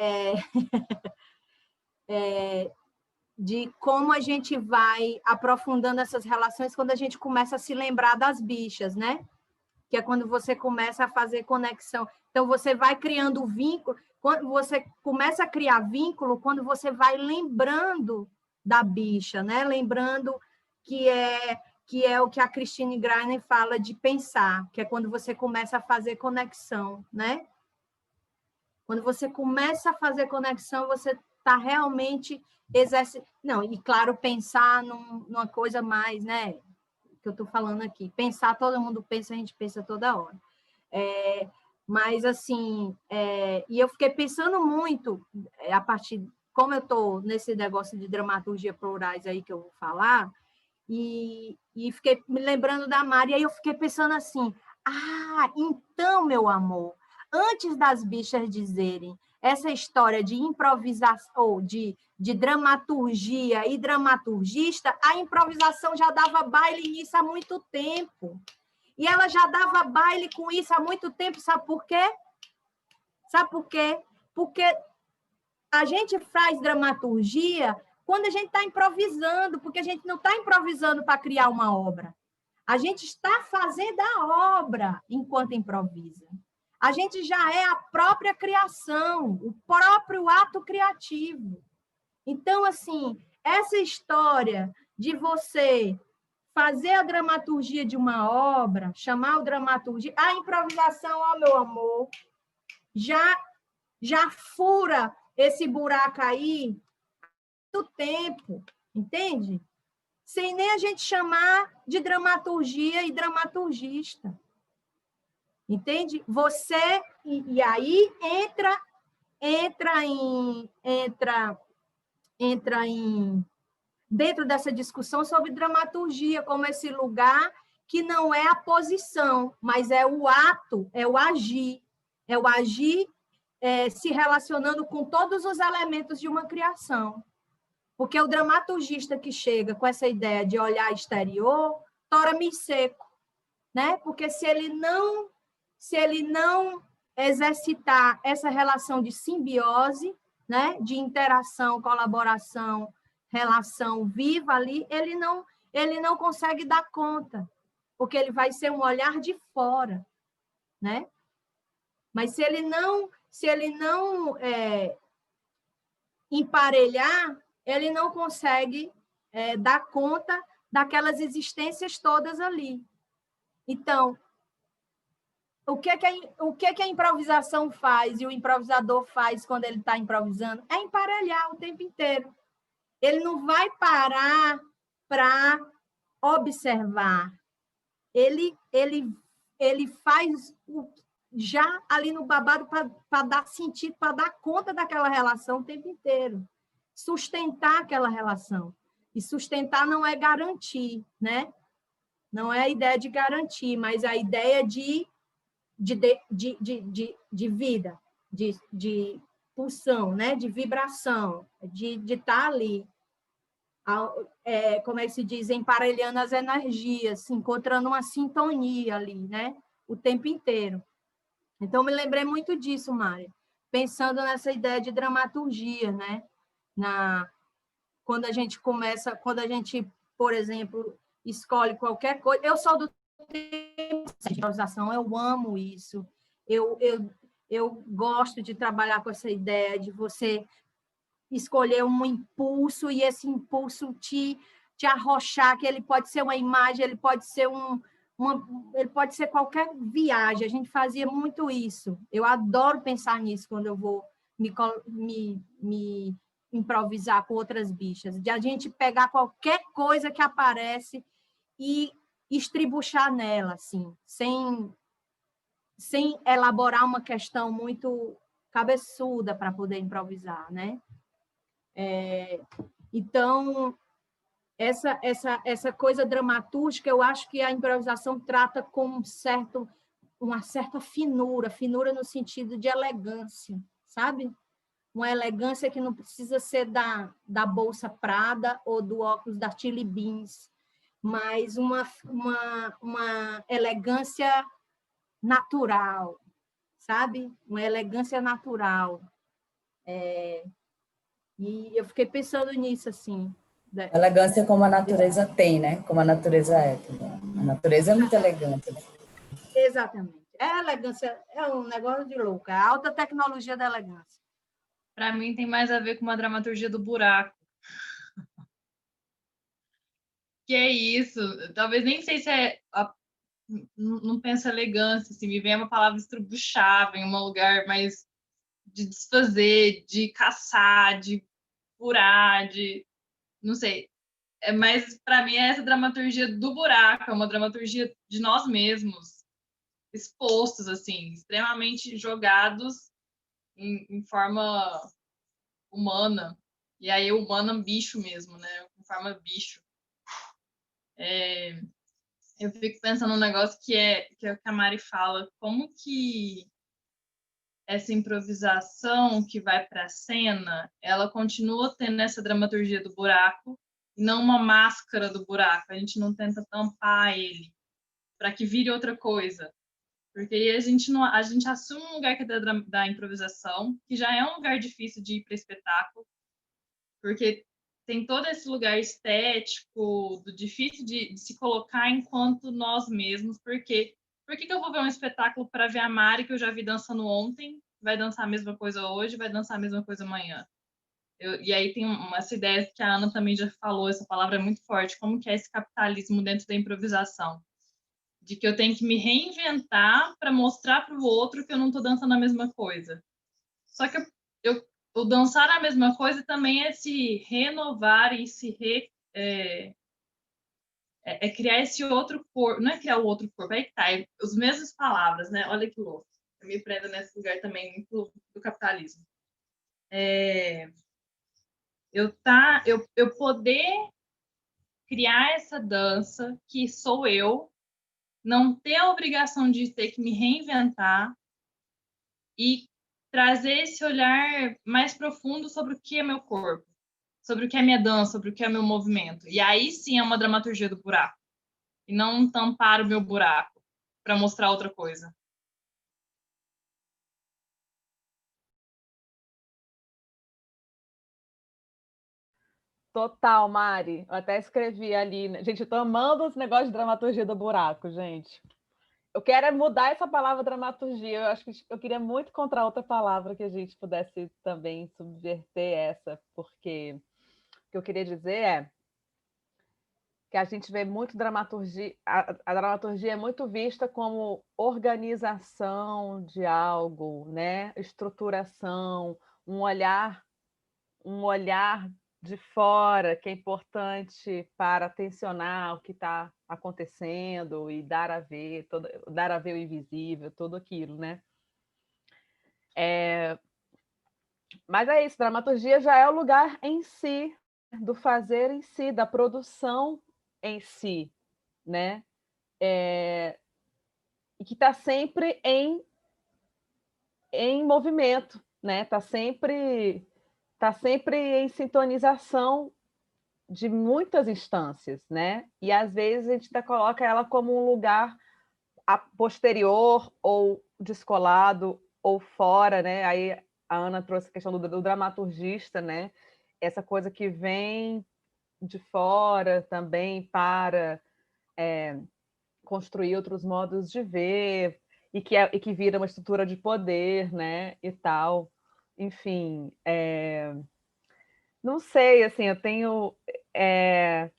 de como a gente vai aprofundando essas relações quando a gente começa a se lembrar das bichas, né? Que é quando você começa a fazer conexão. Então, você vai criando vínculo, quando você começa a criar vínculo, quando você vai lembrando da bicha, né? Lembrando que é o que a Christine Greiner fala de pensar, que é quando você começa a fazer conexão, né? Quando você começa a fazer conexão, você está realmente não, e claro, pensar numa coisa mais, né? Que eu estou falando aqui. Pensar, todo mundo pensa, a gente pensa toda hora. Mas, assim, e eu fiquei pensando muito, a partir, como eu estou nesse negócio de dramaturgia plurais aí que eu vou falar, e fiquei me lembrando da Mari, e aí eu fiquei pensando assim, então, meu amor, antes das bichas dizerem essa história de improvisação, ou de dramaturgia e dramaturgista, a improvisação já dava baile nisso há muito tempo. E ela já dava baile com isso há muito tempo, sabe por quê? Sabe por quê? porque a gente faz dramaturgia quando a gente está improvisando, porque a gente não está improvisando para criar uma obra. A gente está fazendo a obra enquanto improvisa. A gente já é a própria criação, o próprio ato criativo. Então, assim, essa história de você fazer a dramaturgia de uma obra, chamar o dramaturgia, a improvisação, ó, meu amor, já fura esse buraco aí do tempo, entende? Sem nem a gente chamar de dramaturgia e dramaturgista. Entende? Você, e aí entra em dentro dessa discussão sobre dramaturgia, como esse lugar que não é a posição, mas é o ato, é o agir se relacionando com todos os elementos de uma criação. Porque o dramaturgista que chega com essa ideia de olhar exterior, tora-me seco, né? Porque se ele não exercitar essa relação de simbiose, né? De interação, colaboração, relação viva ali, ele não consegue dar conta, porque ele vai ser um olhar de fora, né? Mas se ele não emparelhar, ele não consegue dar conta daquelas existências todas ali. Então, o que a improvisação faz e o improvisador faz quando ele está improvisando? É emparelhar o tempo inteiro. Ele não vai parar para observar. Ele faz já ali no babado para dar sentido, para dar conta daquela relação o tempo inteiro. Sustentar aquela relação. E sustentar não é garantir, né? Não é a ideia de garantir, mas a ideia de vida, de pulsão, né? De vibração, de estar ali. Como é que se diz? Emparelhando as energias, se encontrando uma sintonia ali, né? O tempo inteiro. Então, me lembrei muito disso, Mária, pensando nessa ideia de dramaturgia, né? Quando a gente, por exemplo, escolhe qualquer coisa. Eu sou do tempo de improvisação, eu amo isso. Eu gosto de trabalhar com essa ideia de você escolher um impulso e esse impulso te arrochar, que ele pode ser uma imagem, ele pode ser ele pode ser qualquer viagem. A gente fazia muito isso. Eu adoro pensar nisso quando eu vou me improvisar com outras bichas, de a gente pegar qualquer coisa que aparece e estribuchar nela, assim, sem elaborar uma questão muito cabeçuda para poder improvisar, né? Então, essa coisa dramatúrgica, eu acho que a improvisação trata com uma certa finura no sentido de elegância, sabe? Uma elegância que não precisa ser da bolsa Prada ou do óculos da Tilly Beans, mas uma elegância natural, sabe? Uma elegância natural. E eu fiquei pensando nisso, assim. Elegância como a natureza tem, né? Como a natureza é. A natureza é muito elegante. Exatamente. Elegância é um negócio de louco, é a alta tecnologia da elegância. Para mim, tem mais a ver com uma dramaturgia do buraco. Que é isso? Talvez nem sei se não penso elegância, assim, me vem uma palavra estrubuchar, em um lugar mais de desfazer, de caçar, de furar, não sei. Mas para mim é essa dramaturgia do buraco, é uma dramaturgia de nós mesmos, expostos, assim, extremamente jogados em forma humana. E aí humana bicho mesmo, né? Em forma bicho. Eu fico pensando num negócio que é o que a Mari fala, como que essa improvisação que vai para a cena, ela continua tendo essa dramaturgia do buraco e não uma máscara do buraco. A gente não tenta tampar ele para que vire outra coisa. Porque aí a gente assume um lugar que é da improvisação, que já é um lugar difícil de ir para espetáculo, porque tem todo esse lugar estético, do difícil de se colocar enquanto nós mesmos, porque por que eu vou ver um espetáculo para ver a Mari, que eu já vi dançando ontem, vai dançar a mesma coisa hoje, vai dançar a mesma coisa amanhã? E aí tem essa ideia que a Ana também já falou, essa palavra é muito forte, como que é esse capitalismo dentro da improvisação? De que eu tenho que me reinventar para mostrar para o outro que eu não estou dançando a mesma coisa. Só que o dançar a mesma coisa também é se renovar e criar esse outro corpo. Não é criar o outro corpo, é que tá, as mesmas palavras, né? Olha que louco. Eu me prendo nesse lugar também muito do capitalismo. Eu poder criar essa dança que sou eu, não ter a obrigação de ter que me reinventar e trazer esse olhar mais profundo sobre o que é meu corpo, sobre o que é minha dança, sobre o que é meu movimento. E aí sim é uma dramaturgia do buraco, e não tampar o meu buraco para mostrar outra coisa. Total, Mari. Eu até escrevi ali, né? Gente, eu tô amando esse negócio de dramaturgia do buraco, gente. Eu quero é mudar essa palavra dramaturgia. Eu acho que eu queria muito encontrar outra palavra que a gente pudesse também subverter essa, porque o que eu queria dizer é que a gente vê muito dramaturgia, a dramaturgia é muito vista como organização de algo, né? Estruturação, um olhar de fora que é importante para tensionar o que está acontecendo e dar a ver o invisível, tudo aquilo, né? Mas é isso, dramaturgia já é o lugar em si, do fazer em si, da produção em si, né? E que está sempre em movimento, né? Está sempre em sintonização de muitas instâncias, né? E às vezes a gente até coloca ela como um lugar posterior ou descolado ou fora, né? Aí a Ana trouxe a questão do dramaturgista, né? Essa coisa que vem de fora também para construir outros modos de ver e que vira uma estrutura de poder, né? E tal. Enfim, não sei, assim, eu tenho é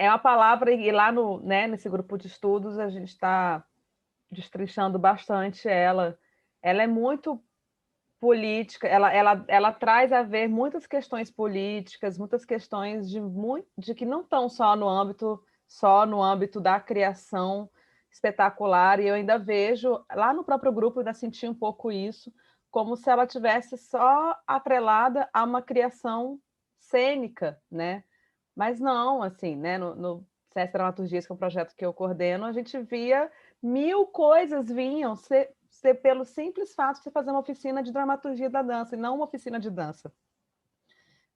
uma palavra, e lá né, nesse grupo de estudos a gente está destrinchando bastante ela. Ela é muito política, ela traz a ver muitas questões políticas, muitas questões de que não estão só no âmbito da criação espetacular, e eu ainda vejo, lá no próprio grupo, eu ainda senti um pouco isso, como se ela tivesse só atrelada a uma criação cênica, né? Mas não, assim, né? No CS Dramaturgias, que é um projeto que eu coordeno, a gente via 1000 coisas vinham ser pelo simples fato de você fazer uma oficina de dramaturgia da dança, e não uma oficina de dança.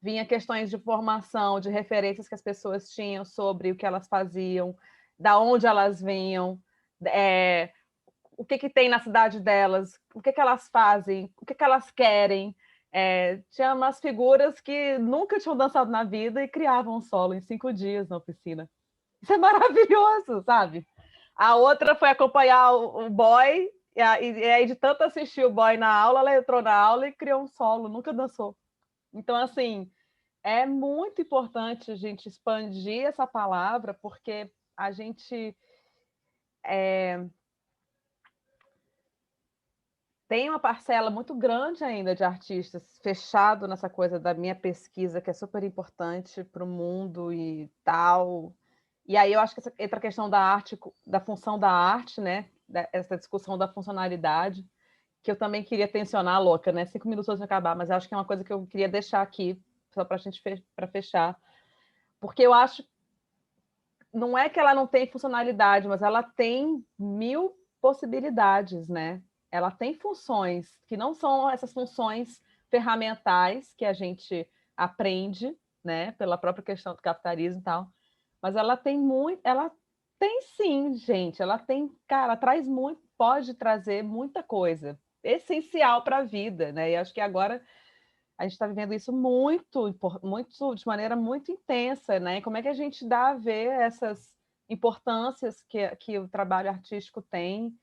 Vinha questões de formação, de referências que as pessoas tinham sobre o que elas faziam, da onde elas vinham, o que tem na cidade delas, o que elas fazem, o que elas querem. Tinha umas figuras que nunca tinham dançado na vida e criavam um solo em 5 dias na oficina. Isso é maravilhoso, sabe? A outra foi acompanhar o boy, e aí de tanto assistir o boy na aula, ela entrou na aula e criou um solo, nunca dançou. Então, assim, é muito importante a gente expandir essa palavra, porque a gente tem uma parcela muito grande ainda de artistas fechado nessa coisa da minha pesquisa, que é super importante para o mundo e tal. E aí eu acho que entra a questão da arte, da função da arte, né? Essa discussão da funcionalidade, que eu também queria tensionar, louca, né? 5 minutos antes de acabar, mas acho que é uma coisa que eu queria deixar aqui, só para a gente fechar. Porque eu acho, não é que ela não tem funcionalidade, mas ela tem 1000 possibilidades, né? Ela tem funções que não são essas funções ferramentais que a gente aprende, né? Pela própria questão do capitalismo e tal, mas ela tem muito, ela Tem sim, gente. Ela tem, cara, traz muito, pode trazer muita coisa essencial para a vida, né? E acho que agora a gente está vivendo isso muito, muito, de maneira muito intensa, né? E como é que a gente dá a ver essas importâncias que o trabalho artístico tem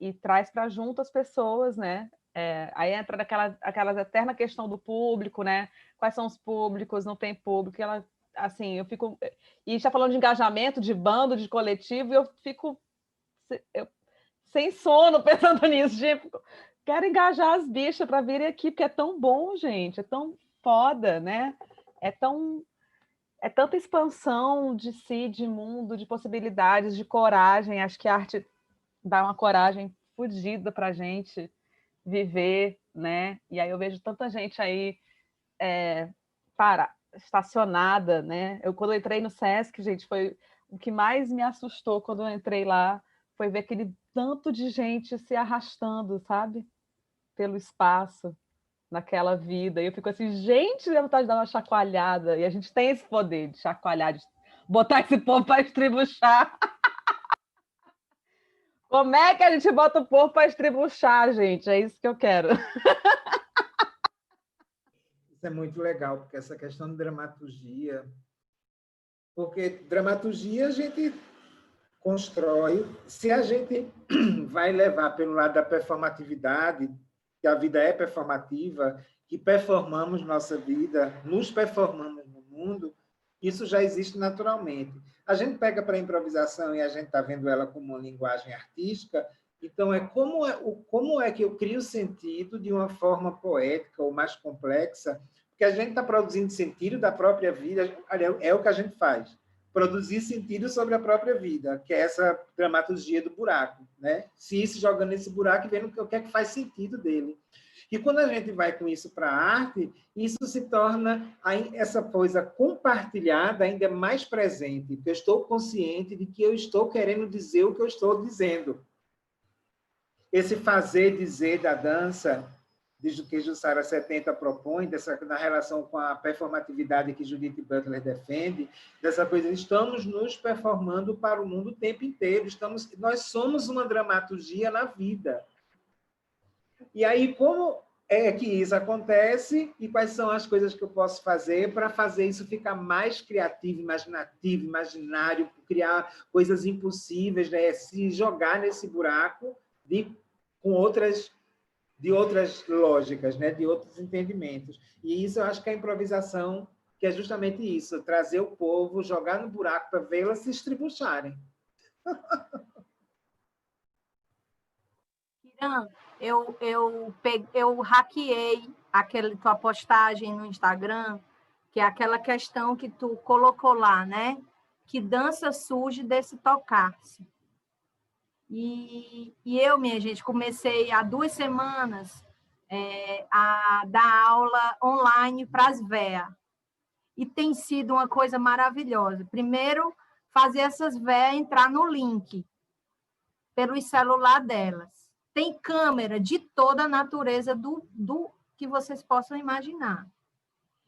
e traz para junto as pessoas, né? Aí entra aquela eterna questão do público, né? Quais são os públicos, não tem público, ela, assim, eu fico... E está falando de engajamento, de bando, de coletivo, e eu fico sem sono pensando nisso, tipo, quero engajar as bichas para virem aqui, porque é tão bom, gente, é tão foda, né? É tanta expansão de si, de mundo, de possibilidades, de coragem. Acho que a arte dá uma coragem fodida para a gente viver, né? E aí eu vejo tanta gente aí estacionada, né? Quando eu entrei no Sesc, gente, foi o que mais me assustou quando eu entrei lá, foi ver aquele tanto de gente se arrastando, sabe? Pelo espaço, naquela vida. E eu fico assim, gente, dá vontade de dar uma chacoalhada. E a gente tem esse poder de chacoalhar, de botar esse povo para estribuchar. Como é que a gente bota o povo para estribuchar, gente? É isso que eu quero. Isso é muito legal, porque essa questão de dramaturgia... Porque dramaturgia a gente constrói. Se a gente vai levar pelo lado da performatividade, que a vida é performativa, que performamos nossa vida, nos performamos no mundo, isso já existe naturalmente. A gente pega para a improvisação e a gente está vendo ela como uma linguagem artística, então como é que eu crio sentido de uma forma poética ou mais complexa, porque a gente está produzindo sentido da própria vida, é o que a gente faz. Produzir sentido sobre a própria vida, que é essa dramaturgia do buraco, né? Se jogando nesse buraco e vendo o que é que faz sentido dele. E quando a gente vai com isso para a arte, isso se torna essa coisa compartilhada ainda mais presente, porque eu estou consciente de que eu estou querendo dizer o que eu estou dizendo. Esse fazer dizer da dança, desde o que Jussara 70 propõe, na relação com a performatividade que Judith Butler defende, dessa coisa, estamos nos performando para o mundo o tempo inteiro, nós somos uma dramaturgia na vida. E aí, como é que isso acontece e quais são as coisas que eu posso fazer para fazer isso ficar mais criativo, imaginativo, imaginário, criar coisas impossíveis, né? Se jogar nesse buraco de outras lógicas, né? De outros entendimentos. E isso eu acho que é a improvisação, que é justamente isso, trazer o povo, jogar no buraco para vê-las se estribucharem. Kiran, eu hackeei aquela tua postagem no Instagram, que é aquela questão que tu colocou lá, né? Que dança surge desse tocar-se. E eu, minha gente, comecei há 2 semanas a dar aula online para as véias. E tem sido uma coisa maravilhosa. Primeiro, fazer essas véias entrar no link, pelo celular delas. Tem câmera de toda a natureza do que vocês possam imaginar.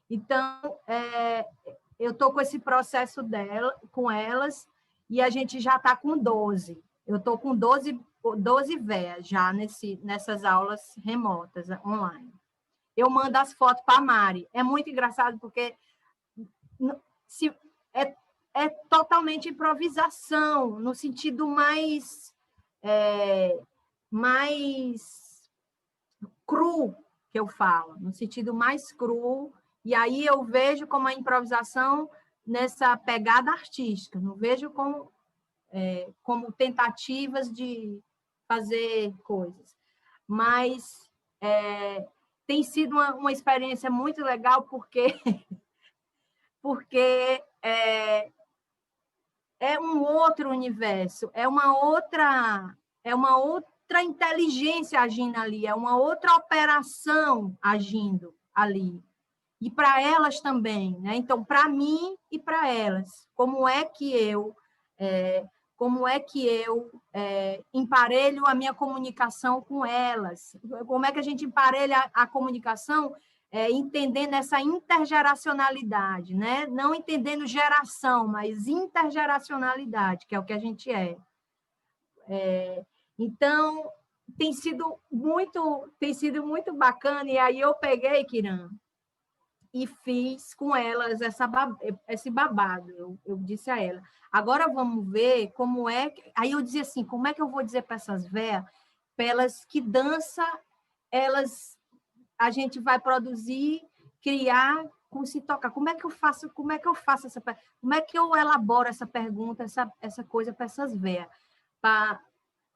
Então, eu estou com esse processo com elas e a gente já está com 12. Eu estou com 12 véias já nessas aulas remotas, online. Eu mando as fotos para a Mari. É muito engraçado, porque é totalmente improvisação, no sentido mais cru, que eu falo, no sentido mais cru. E aí eu vejo como a improvisação nessa pegada artística, não vejo como tentativas de fazer coisas. Mas tem sido uma experiência muito legal, porque é um outro universo, é uma outra inteligência agindo ali, é uma outra operação agindo ali. E para elas também, né? Então, para mim e para elas, como é que eu emparelho a minha comunicação com elas? Como é que a gente emparelha a comunicação entendendo essa intergeracionalidade, né? Não entendendo geração, mas intergeracionalidade, que é o que a gente é. Então, tem sido muito bacana, e aí eu peguei, Kiran, e fiz com elas esse babado. Eu disse a ela, agora vamos ver como é... Aí eu dizia assim, como é que eu vou dizer para essas véias, para elas que dança, a gente vai produzir, criar com se tocar. Como é que eu faço essa... Como é que eu elaboro essa pergunta, essa coisa para essas véias? Para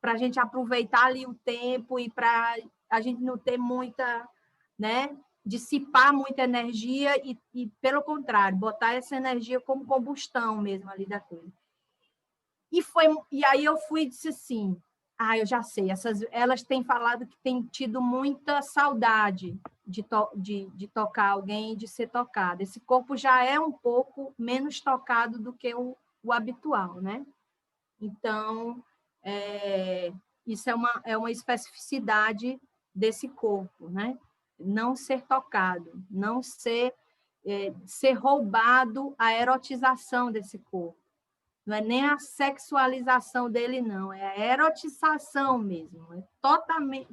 a gente aproveitar ali o tempo e para a gente não ter muita, né, dissipar muita energia e, pelo contrário, botar essa energia como combustão mesmo ali da coisa. E aí eu fui e disse assim, eu já sei, elas têm falado que têm tido muita saudade de tocar alguém, de ser tocado. Esse corpo já é um pouco menos tocado do que o habitual, né? Então, isso é uma especificidade desse corpo, né? Não ser tocado, não ser roubado a erotização desse corpo. Não é nem a sexualização dele, não, é a erotização mesmo. É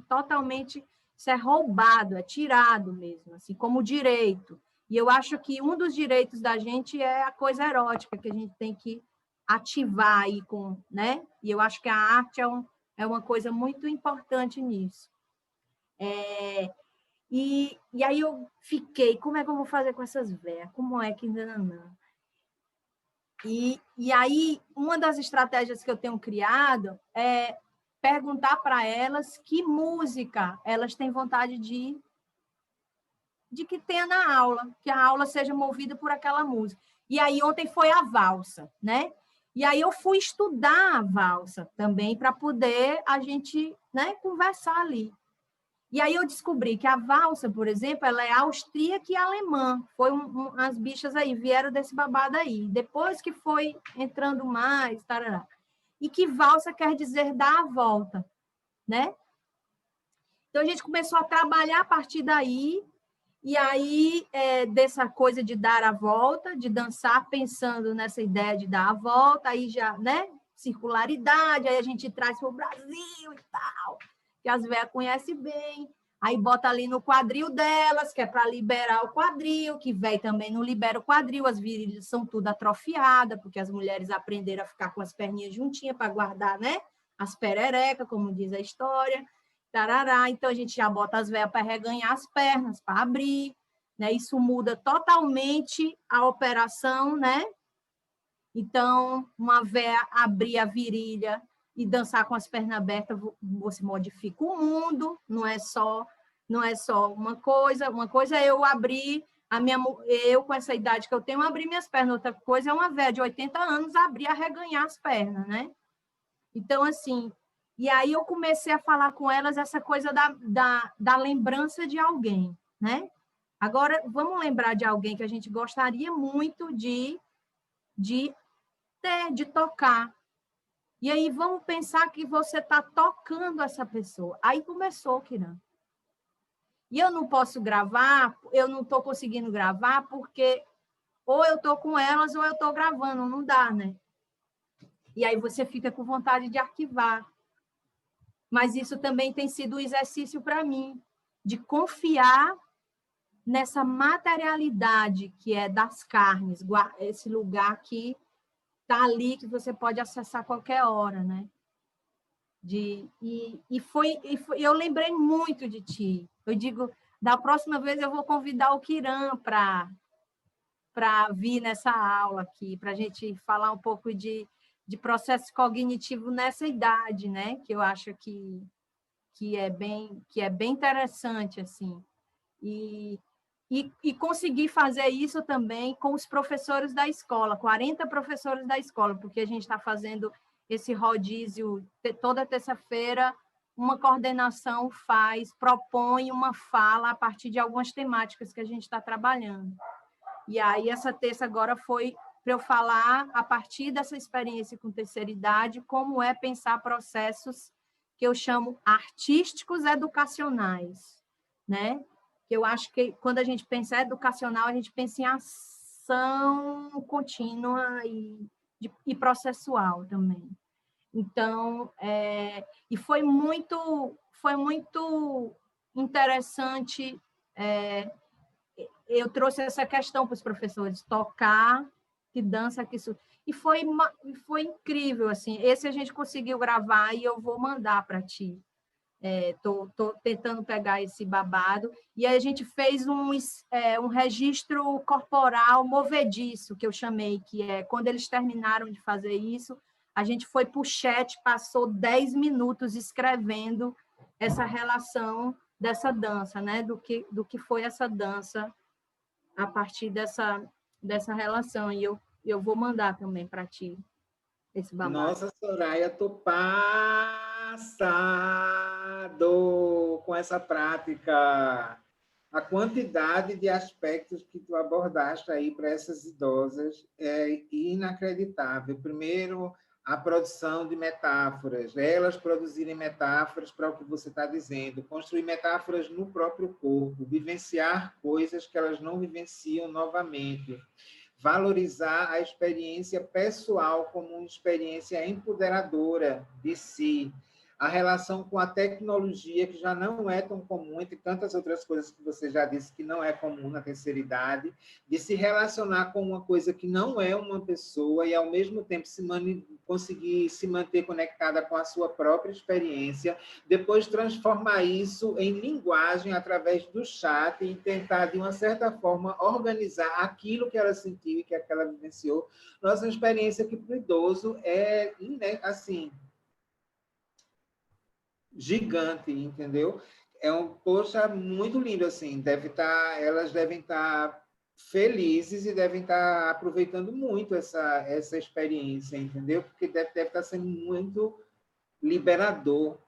totalmente isso é roubado, é tirado mesmo, assim como direito. E eu acho que um dos direitos da gente é a coisa erótica, que a gente tem que ativar aí né? E eu acho que a arte é uma coisa muito importante nisso. E aí eu fiquei, como é que eu vou fazer com essas velhas? Como é que... Não. E aí, uma das estratégias que eu tenho criado é perguntar para elas que música elas têm vontade de que tenha na aula, que a aula seja movida por aquela música. E aí, ontem foi a valsa, né? E aí eu fui estudar a valsa também para poder a gente, né, conversar ali. E aí eu descobri que a valsa, por exemplo, ela é austríaca e alemã. Foi as bichas aí, vieram desse babado aí. Depois que foi entrando mais, tarará. E que valsa quer dizer dar a volta, né? Então, a gente começou a trabalhar a partir daí, e aí, dessa coisa de dar a volta, de dançar pensando nessa ideia de dar a volta, aí já, né? Circularidade, aí a gente traz para o Brasil e tal, que as velhas conhecem bem, aí bota ali no quadril delas, que é para liberar o quadril, que velho também não libera o quadril, as virilhas são tudo atrofiadas, porque as mulheres aprenderam a ficar com as perninhas juntinhas para guardar, né? As pererecas, como diz a história, tarará. Então, a gente já bota as velhas para reganhar as pernas, para abrir, né? Isso muda totalmente a operação, né? Então, uma véia abrir a virilha e dançar com as pernas abertas, você modifica o mundo, não é só uma coisa é eu abrir eu com essa idade que eu tenho, abrir minhas pernas, outra coisa é uma véia de 80 anos abrir a reganhar as pernas, né? Então, assim, e aí eu comecei a falar com elas essa coisa da lembrança de alguém, né? Agora, vamos lembrar de alguém que a gente gostaria muito de tocar. E aí vamos pensar que você está tocando essa pessoa. Aí começou, Kiran. E eu não posso gravar, eu não estou conseguindo gravar, porque ou eu estou com elas ou eu estou gravando, não dá, né? E aí você fica com vontade de arquivar. Mas isso também tem sido um exercício para mim, de confiar nessa materialidade que é das carnes, esse lugar que está ali, que você pode acessar a qualquer hora, né? Eu lembrei muito de ti. Eu digo, da próxima vez eu vou convidar o Kiran para vir nessa aula aqui, para a gente falar um pouco de processo cognitivo nessa idade, né? Que eu acho que é bem interessante, assim. E conseguir fazer isso também com os professores da escola, 40 professores da escola, porque a gente está fazendo esse rodízio toda terça-feira, uma coordenação propõe uma fala a partir de algumas temáticas que a gente está trabalhando. E aí, essa terça agora foi para eu falar, a partir dessa experiência com terceira idade, como é pensar processos que eu chamo artísticos educacionais, né? que eu acho que quando a gente pensa educacional, a gente pensa em ação contínua e processual também. Então, e foi muito interessante. Eu trouxe essa questão para os professores, tocar, que dança, que isso. E foi incrível, assim. Esse a gente conseguiu gravar e eu vou mandar para ti. Tô tentando pegar esse babado. E aí a gente fez um registro corporal movediço, que eu chamei, que é quando eles terminaram de fazer isso, a gente foi para o chat, passou 10 minutos escrevendo essa relação dessa dança, né? Do que foi essa dança a partir dessa relação. E eu vou mandar também para ti esse babado. Nossa, Soraya, tô passado com essa prática. A quantidade de aspectos que tu abordaste aí para essas idosas é inacreditável. Primeiro, a produção de metáforas, elas produzirem metáforas para o que você está dizendo, construir metáforas no próprio corpo, vivenciar coisas que elas não vivenciam novamente, valorizar a experiência pessoal como uma experiência empoderadora de si, a relação com a tecnologia, que já não é tão comum, entre tantas outras coisas que você já disse que não é comum na terceira idade, de se relacionar com uma coisa que não é uma pessoa e, ao mesmo tempo, conseguir se manter conectada com a sua própria experiência, depois transformar isso em linguagem através do chat e tentar, de uma certa forma, organizar aquilo que ela sentiu e que ela vivenciou. Nossa experiência aqui para o idoso é, assim, gigante, entendeu? Poxa, muito lindo, assim, elas devem estar felizes e devem estar aproveitando muito essa experiência, entendeu? Porque deve estar sendo muito liberador.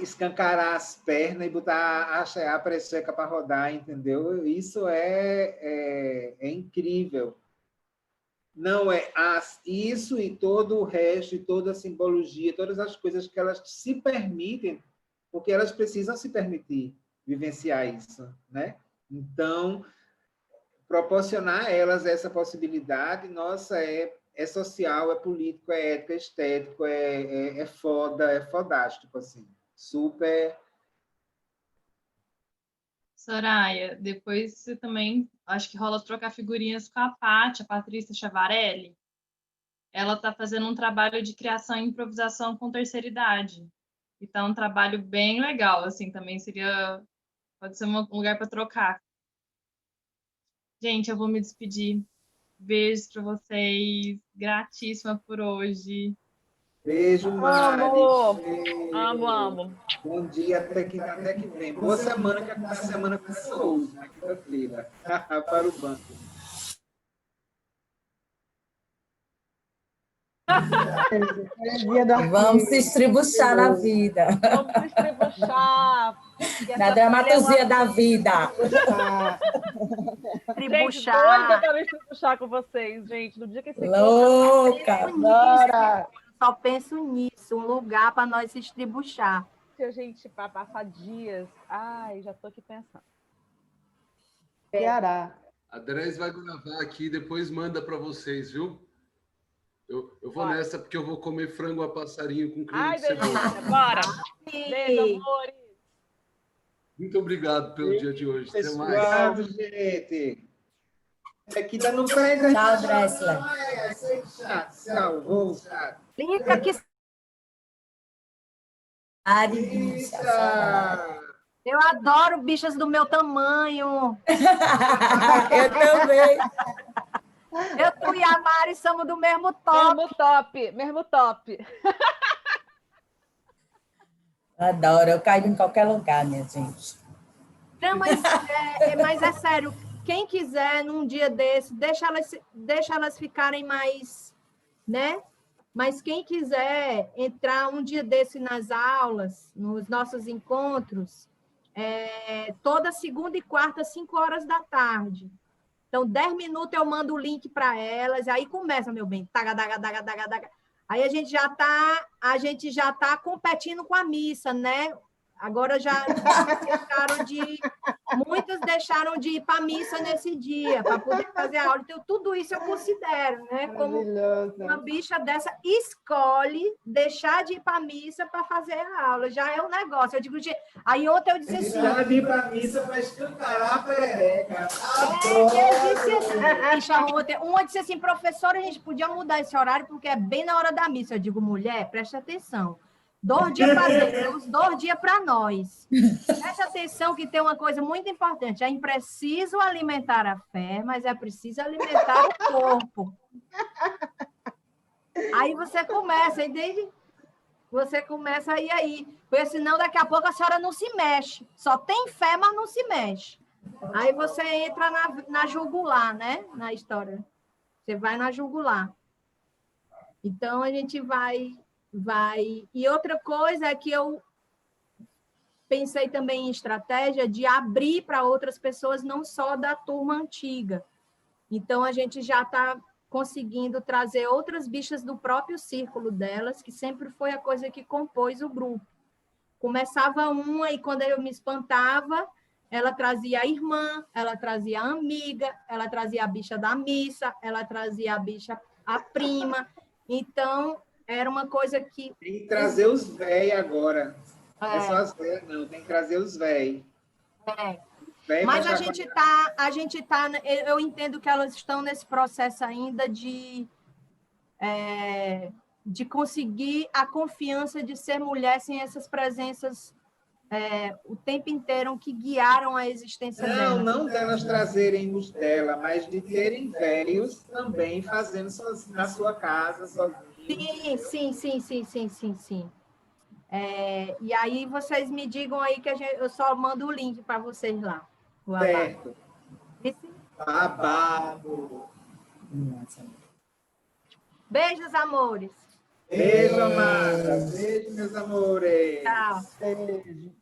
Escancarar as pernas e botar a precheca para rodar, entendeu? Isso é incrível. Não é isso e todo o resto, e toda a simbologia, todas as coisas que elas se permitem, porque elas precisam se permitir vivenciar isso, né? Então, proporcionar a elas essa possibilidade, nossa, é social, é político, é ético, é estético, é foda, é fodástico, assim. Super. Soraya, depois você também, acho que rola trocar figurinhas com a Patrícia Chavarelli. Ela está fazendo um trabalho de criação e improvisação com terceira idade. Então, é um trabalho bem legal, assim, também pode ser um lugar para trocar. Gente, eu vou me despedir. Beijos para vocês. Gratíssima por hoje. Beijo, Mari. Amo. Bom dia, até que vem. Boa semana, que a semana começou hoje, na quinta-feira. Para o banco. Vamos se estribuchar na vida. Vamos se estribuchar. Na dramaturgia da vida. Gente, doida para me estribuchar com vocês, gente. No dia que esse louca, bora! Só penso nisso, um lugar para nós se estribuchar. Se a gente para passar dias. Ai, já estou aqui pensando. Ceará. A Dres vai gravar aqui, depois manda para vocês, viu? Eu vou nessa, porque eu vou comer frango a passarinho com creme de cebola. Bora! Beijo, amores! Muito obrigado pelo dia de hoje. Até mais. Obrigado, gente. Aqui tá no pé. Tchau, Dressler. Tchau. Clica aqui. Eu adoro bichas do meu tamanho. Eu também. Tu e a Mari somos do mesmo top. Mesmo top. Adoro, eu caio em qualquer lugar, minha gente. Não, mas é sério. Quem quiser, num dia desse, deixa elas ficarem mais, né? Mas quem quiser entrar um dia desse nas aulas, nos nossos encontros, toda segunda e quarta, 5 horas da tarde. Então, 10 minutos eu mando o link para elas, aí começa, meu bem. Taga, daga, daga, daga, daga. Aí a gente já tá competindo com a missa, né? Agora já ficaram de muito deixaram de ir para a missa nesse dia, para poder fazer a aula. Então, tudo isso eu considero, né? Como uma bicha dessa escolhe deixar de ir para a missa para fazer a aula. Já é um negócio. Eu digo, gente... Aí ontem eu disse assim... Deixar de ir para a missa para escancarar a perereca. Eu disse assim, ontem, uma disse assim, professora, a gente podia mudar esse horário porque é bem na hora da missa. Eu digo, mulher, preste atenção. 2 dias para Deus, 2 dias para nós. Preste atenção que tem uma coisa muito importante. É preciso alimentar a fé, mas é preciso alimentar o corpo. Aí você começa, entende? Você começa a ir aí. Porque senão daqui a pouco a senhora não se mexe. Só tem fé, mas não se mexe. Aí você entra na jugular, né? Na história. Você vai na jugular. Então, a gente vai... E outra coisa é que eu pensei também em estratégia de abrir para outras pessoas, não só da turma antiga. Então, a gente já está conseguindo trazer outras bichas do próprio círculo delas, que sempre foi a coisa que compôs o grupo. Começava uma e quando eu me espantava, ela trazia a irmã, ela trazia a amiga, ela trazia a bicha da missa, ela trazia a bicha, a prima. Então, era uma coisa que... Tem que trazer os véi agora. Não é só as véias, não. Tem que trazer os véi. Mas a gente tá... Eu entendo que elas estão nesse processo ainda de conseguir a confiança de ser mulher sem essas presenças o tempo inteiro que guiaram a existência dela. Não delas trazerem os dela, mas de terem velhos também fazendo na sua casa, sozinhos. Sim. E aí vocês me digam aí que eu só mando o link para vocês lá. Certo. Babado. Beijos, amores. Beijo, amada. Beijo, meus amores. Tchau. Beijo.